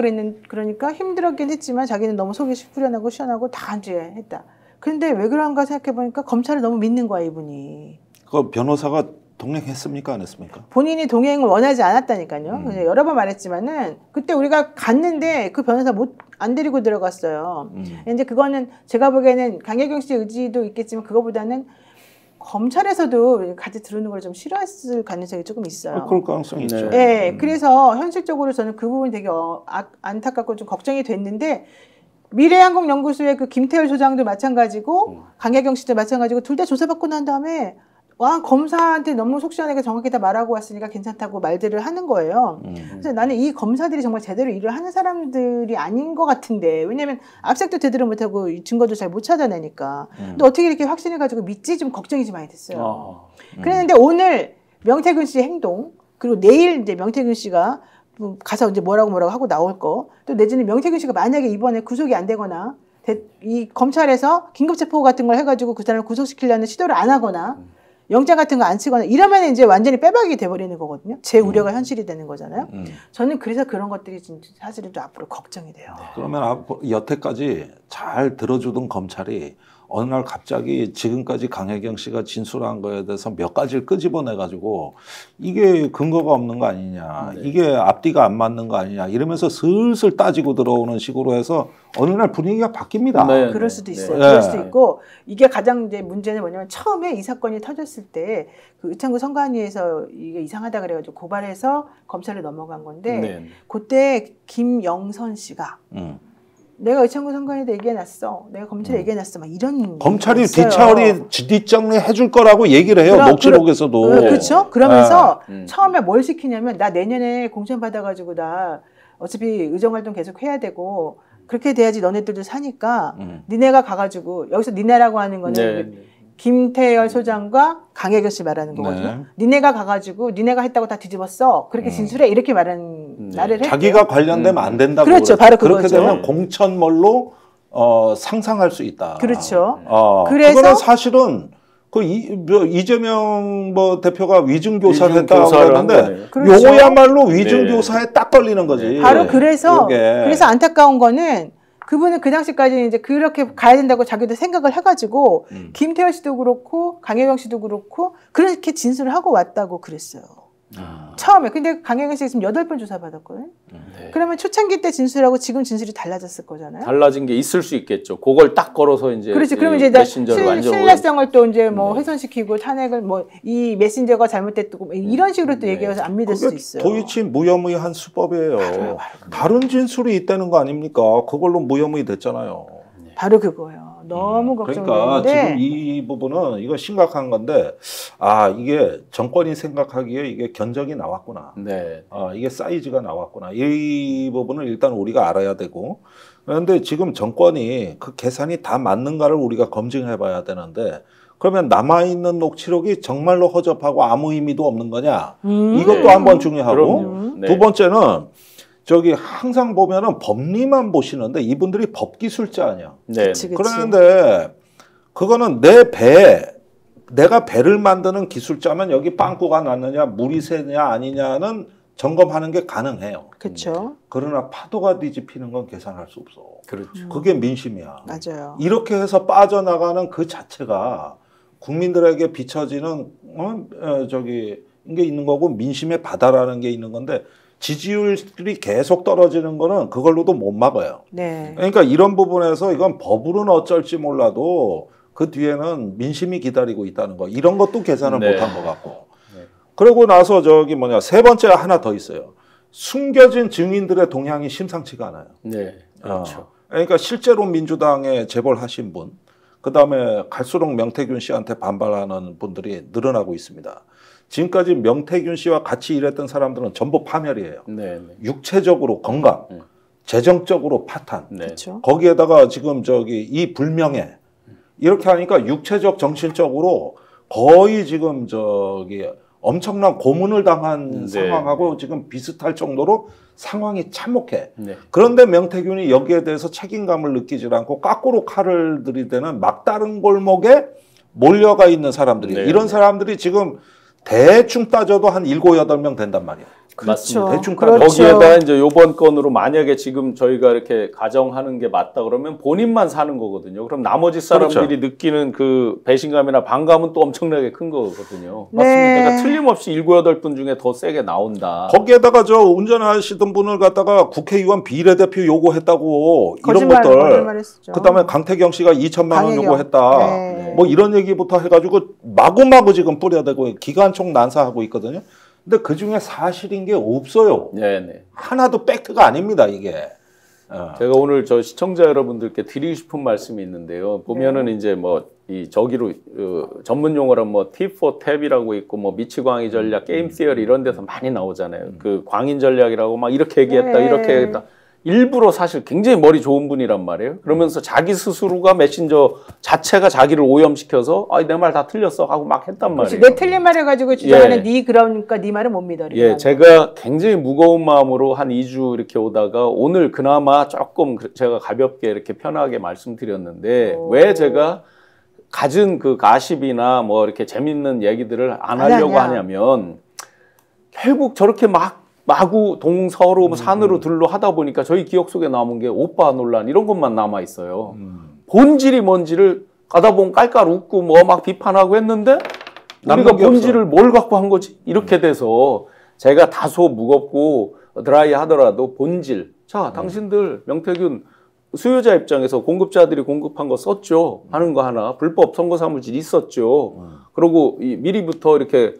그러니까 힘들었긴 했지만 자기는 너무 속이 후련하고 시원하고 다 이제 했다. 근데 왜 그런가 생각해 보니까 검찰을 너무 믿는 거야 이분이. 그 변호사가 동행했습니까 안 했습니까? 본인이 동행을 원하지 않았다니까요. 여러 번 말했지만은 그때 우리가 갔는데 그 변호사 안 데리고 들어갔어요. 이제 그거는 제가 보기에는 강혜경 씨의 의지도 있겠지만 그거보다는 검찰에서도 같이 들어오는 걸 좀 싫어했을 가능성이 조금 있어요. 그럴 가능성이 있죠. 네, 그래서 현실적으로 저는 그 부분이 되게 안타깝고 좀 걱정이 됐는데 미래한국연구소의 그 김태열 소장도 마찬가지고 강혜경 씨도 마찬가지고 둘 다 조사받고 난 다음에 와 검사한테 너무 속 시원하게 정확히 다 말하고 왔으니까 괜찮다고 말들을 하는 거예요. 그래서 나는 이 검사들이 정말 제대로 일을 하는 사람들이 아닌 것 같은데 왜냐하면 압색도 제대로 못하고 증거도 잘 못 찾아내니까 근데 어떻게 이렇게 확신해가지고 믿지 좀 걱정이 좀 많이 됐어요. 그랬는데 오늘 명태균 씨의 행동 그리고 내일 이제 명태균 씨가 가서 이제 뭐라고 하고 나올 거 또 내지는 명태균 씨가 만약에 이번에 구속이 안 되거나 이 검찰에서 긴급체포 같은 걸 해가지고 그 사람을 구속시키려는 시도를 안 하거나 영장 같은 거 안 치거나 이러면 이제 완전히 빼박이 돼버리는 거거든요. 제 우려가 현실이 되는 거잖아요. 저는 그래서 그런 것들이 진짜 사실은 좀 앞으로 걱정이 돼요. 그러면 여태까지 잘 들어주던 검찰이 어느 날 갑자기 지금까지 강혜경 씨가 진술한 거에 대해서 몇 가지를 끄집어내가지고 이게 근거가 없는 거 아니냐, 이게 앞뒤가 안 맞는 거 아니냐 이러면서 슬슬 따지고 들어오는 식으로 해서 어느 날 분위기가 바뀝니다. 그럴 수도 있어요. 그럴 수도 있고 이게 가장 이제 문제는 뭐냐면 처음에 이 사건이 터졌을 때 그 의창구 선관위에서 이게 이상하다 그래가지고 고발해서 검찰에 넘어간 건데 그때 김영선 씨가 내가 의창구 선관위에다 얘기해놨어. 내가 검찰에 얘기해놨어. 막 이런 검찰이 뒷정리 해줄 거라고 얘기를 해요. 녹취록에서도. 그렇죠. 그러면서 처음에 뭘 시키냐면 나 내년에 공천 받아가지고 나 어차피 의정활동 계속 해야 되고 그렇게 돼야지 너네들도 사니까 니네가 가가지고 여기서 니네라고 하는 거는 김태열 소장과 강혜경 씨 말하는 거거든요. 니네가 가가지고 니네가 했다고 다 뒤집었어. 그렇게 진술해 이렇게 말하는 말을 했대요. 자기가 관련되면 안 된다고. 그렇죠. 바로 그거죠. 그렇게 되면 공천몰로 상상할 수 있다. 그렇죠. 그래서 그거는 사실은 그 이재명 대표가 위증교사를 했다고 그러는데 그렇죠. 요거야말로 위증교사에 딱 걸리는 거지. 바로 그래서 안타까운 거는 그분은 그 당시까지 이제 그렇게 가야 된다고 자기도 생각을 해가지고 김태열 씨도 그렇고 강혜경 씨도 그렇고 그렇게 진술을 하고 왔다고 그랬어요. 처음에. 근데 강혜경 씨가 지금 8번 조사받았거든요. 그러면 초창기 때 진술하고 지금 진술이 달라졌을 거잖아요. 달라진 게 있을 수 있겠죠. 그걸 딱 걸어서 이제 그렇지. 그러면 이제 신뢰성을 또 이제 뭐 훼손시키고 탄핵을 뭐 이 메신저가 잘못됐고 이런 식으로 또 얘기해서 안 믿을 수 있어요. 도이치 무혐의한 수법이에요. 다른 진술이 있다는 거 아닙니까? 그걸로 무혐의 됐잖아요. 바로 그거예요. 너무 걱정되는데. 그러니까 지금 이 부분은 이거 심각한 건데 이게 정권이 생각하기에 이게 견적이 나왔구나. 이게 사이즈가 나왔구나. 이 부분을 일단 우리가 알아야 되고 그런데 지금 정권이 그 계산이 다 맞는가를 우리가 검증해 봐야 되는데 그러면 남아있는 녹취록이 정말로 허접하고 아무 의미도 없는 거냐. 이것도 한번 중요하고 두 번째는 항상 보면은 법리만 보시는데 이분들이 법기술자 아니야. 그런데 그거는 내가 배를 만드는 기술자면 여기 빵꾸가 났느냐, 물이 새냐 아니냐는 점검하는 게 가능해요. 그렇죠. 그러나 파도가 뒤집히는 건 계산할 수 없어. 그렇죠. 그게 민심이야. 맞아요. 이렇게 해서 빠져나가는 그 자체가 국민들에게 비춰지는 이게 있는 거고 민심의 바다라는 게 있는 건데 지지율이 계속 떨어지는 거는 그걸로도 못 막아요. 그러니까 이런 부분에서 이건 법으로는 어쩔지 몰라도 그 뒤에는 민심이 기다리고 있다는 거. 이런 것도 계산을 못한 것 같고. 그러고 나서 세 번째 하나 더 있어요. 숨겨진 증인들의 동향이 심상치가 않아요. 그렇죠. 그러니까 실제로 민주당에 재벌하신 분, 그 다음에 갈수록 명태균 씨한테 반발하는 분들이 늘어나고 있습니다. 지금까지 명태균 씨와 같이 일했던 사람들은 전부 파멸이에요. 육체적으로 건강, 재정적으로 파탄. 거기에다가 지금 이 불명예 이렇게 하니까 육체적, 정신적으로 거의 지금 엄청난 고문을 당한 상황하고 지금 비슷할 정도로 상황이 참혹해. 그런데 명태균이 여기에 대해서 책임감을 느끼지 않고 까꾸로 칼을 들이대는 막다른 골목에 몰려가 있는 사람들이에요. 이런 사람들이 지금 대충 따져도 한 7, 8명 된단 말이에요. 맞습니다. 대충 거기에다 이제 요번 건으로 만약에 지금 저희가 이렇게 가정하는 게 맞다 그러면 본인만 사는 거거든요. 그럼 나머지 사람들이 느끼는 그 배신감이나 반감은 또 엄청나게 큰 거거든요. 맞습니다. 그러니까 틀림없이 7, 8분 중에 더 세게 나온다. 거기에다가 운전하시던 분을 갖다가 국회의원 비례대표 요구했다고 이런 것들. 그다음에 강태경 씨가 2천만 원 요구했다. 뭐 이런 얘기부터 해가지고 마구마구 지금 뿌려대고 기관총 난사하고 있거든요. 근데 그 중에 사실인 게 없어요. 하나도 팩트가 아닙니다, 이게. 제가 오늘 저 시청자 여러분들께 드리고 싶은 말씀이 있는데요. 보면은 이제 뭐 이 저기로 전문 용어로 뭐 팁 포 탭이라고 있고 뭐 미치광이 전략, 게임 시어리 이런 데서 많이 나오잖아요. 그 광인 전략이라고 막 이렇게 얘기했다, 이렇게 얘기했다. 일부러 사실 굉장히 머리 좋은 분이란 말이에요. 그러면서 자기 스스로가 메신저 자체가 자기를 오염시켜서 내 말 다 틀렸어 하고 막 했단 말이에요. 내 틀린 말 해가지고 주장하는 네 그러니까 네 말은 못 믿어. 제가 굉장히 무거운 마음으로 한 2주 이렇게 오다가 오늘 그나마 조금 제가 가볍게 이렇게 편하게 말씀드렸는데 왜 제가 가진 그 가십이나 뭐 이렇게 재밌는 얘기들을 안 하려고 하냐면 결국 저렇게 마구 동서로 산으로 들로 하다 보니까 저희 기억 속에 남은 게 오빠 논란 이런 것만 남아 있어요. 본질이 뭔지를 가다 보면 깔깔 웃고 뭐 막 비판하고 했는데 우리가 본질을 뭘 갖고 한 거지? 이렇게 돼서 제가 다소 무겁고 드라이 하더라도 본질. 자, 당신들 명태균 수요자 입장에서 공급자들이 공급한 거 썼죠. 하는 거 하나. 불법 선거사무실 있었죠. 그리고 미리부터 이렇게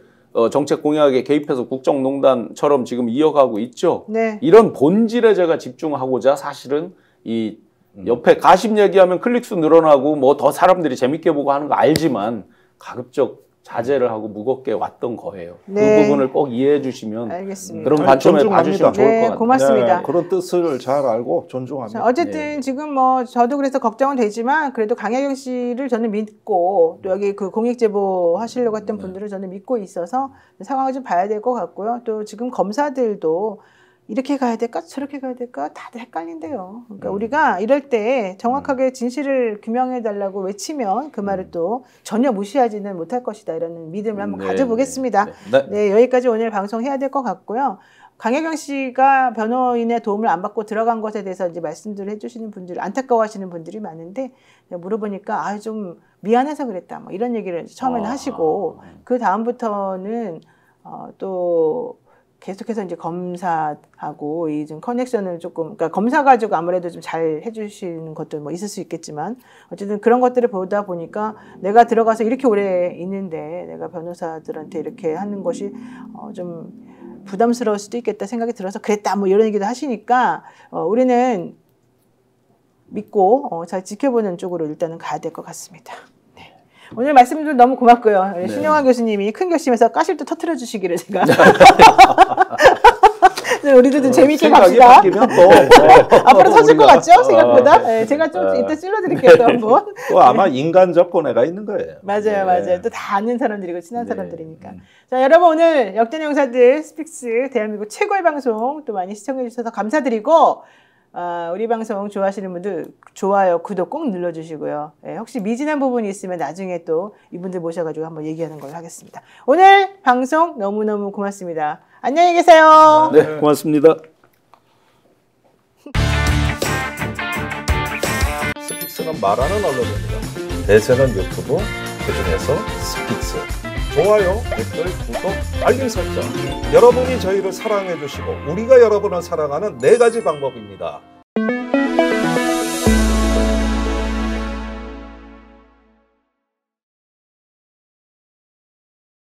정책 공약에 개입해서 국정농단처럼 지금 이어가고 있죠. 네. 이런 본질에 제가 집중하고자 사실은 이 옆에 가십 얘기하면 클릭수 늘어나고 뭐 더 사람들이 재밌게 보고 하는 거 알지만 가급적 자제를 하고 무겁게 왔던 거예요. 네. 그 부분을 꼭 이해해 주시면 알겠습니다. 그런 관점에 봐주시면 좋을 것 같아요. 고맙습니다. 네, 그런 뜻을 잘 알고 존중합니다. 자, 어쨌든 지금 뭐 저도 그래서 걱정은 되지만 그래도 강혜경 씨를 저는 믿고 또 여기 그 공익제보 하시려고 했던 분들을 저는 믿고 있어서 상황을 좀 봐야 될 것 같고요. 또 지금 검사들도 이렇게 가야 될까 저렇게 가야 될까 다들 헷갈린대요. 그러니까 우리가 이럴 때 정확하게 진실을 규명해 달라고 외치면 그 말을 또 전혀 무시하지는 못할 것이다 이런 믿음을 한번 가져보겠습니다. 네, 여기까지 오늘 방송해야 될 것 같고요. 강혜경 씨가 변호인의 도움을 안 받고 들어간 것에 대해서 이제 말씀들을 해주시는 분들, 안타까워하시는 분들이 많은데 물어보니까 좀 미안해서 그랬다, 뭐 이런 얘기를 처음에는 하시고 그 다음부터는 또 계속해서 이제 검사하고 이 좀 커넥션을 조금, 그러니까 검사 가지고 아무래도 좀 잘 해주시는 것도 뭐 있을 수 있겠지만 어쨌든 그런 것들을 보다 보니까 내가 들어가서 이렇게 오래 있는데 내가 변호사들한테 이렇게 하는 것이 좀 부담스러울 수도 있겠다 생각이 들어서 그랬다 뭐 이런 얘기도 하시니까 우리는 믿고 잘 지켜보는 쪽으로 일단은 가야 될 것 같습니다. 네. 오늘 말씀들 너무 고맙고요. 네. 신영화 교수님이 큰 결심에서 가십도 터트려 주시기를 제가 네, 우리도 좀 재미있게 갑시다. 바뀌면 또 앞으로 터질 것 같죠? 생각보다. 네, 제가 좀 이따 찔러드릴게요. 또 한번. 또 아마 인간적 고뇌가 있는 거예요. 맞아요, 맞아요. 또 다 아는 사람들이고 친한 사람들이니까. 자, 여러분 오늘 역대 영사들 스픽스 대한민국 최고의 방송 또 많이 시청해 주셔서 감사드리고 우리 방송 좋아하시는 분들 좋아요, 구독 꼭 눌러주시고요. 네, 혹시 미진한 부분이 있으면 나중에 또 이분들 모셔가지고 한번 얘기하는 걸로 하겠습니다. 오늘 방송 너무너무 고맙습니다. 안녕히 계세요. 네, 고맙습니다. 스픽스는 말하는 언론입니다. 대세는 유튜브, 그중에서 스픽스. 좋아요, 댓글, 구독, 알림 설정. 여러분이 저희를 사랑해 주시고 우리가 여러분을 사랑하는 4가지 방법입니다.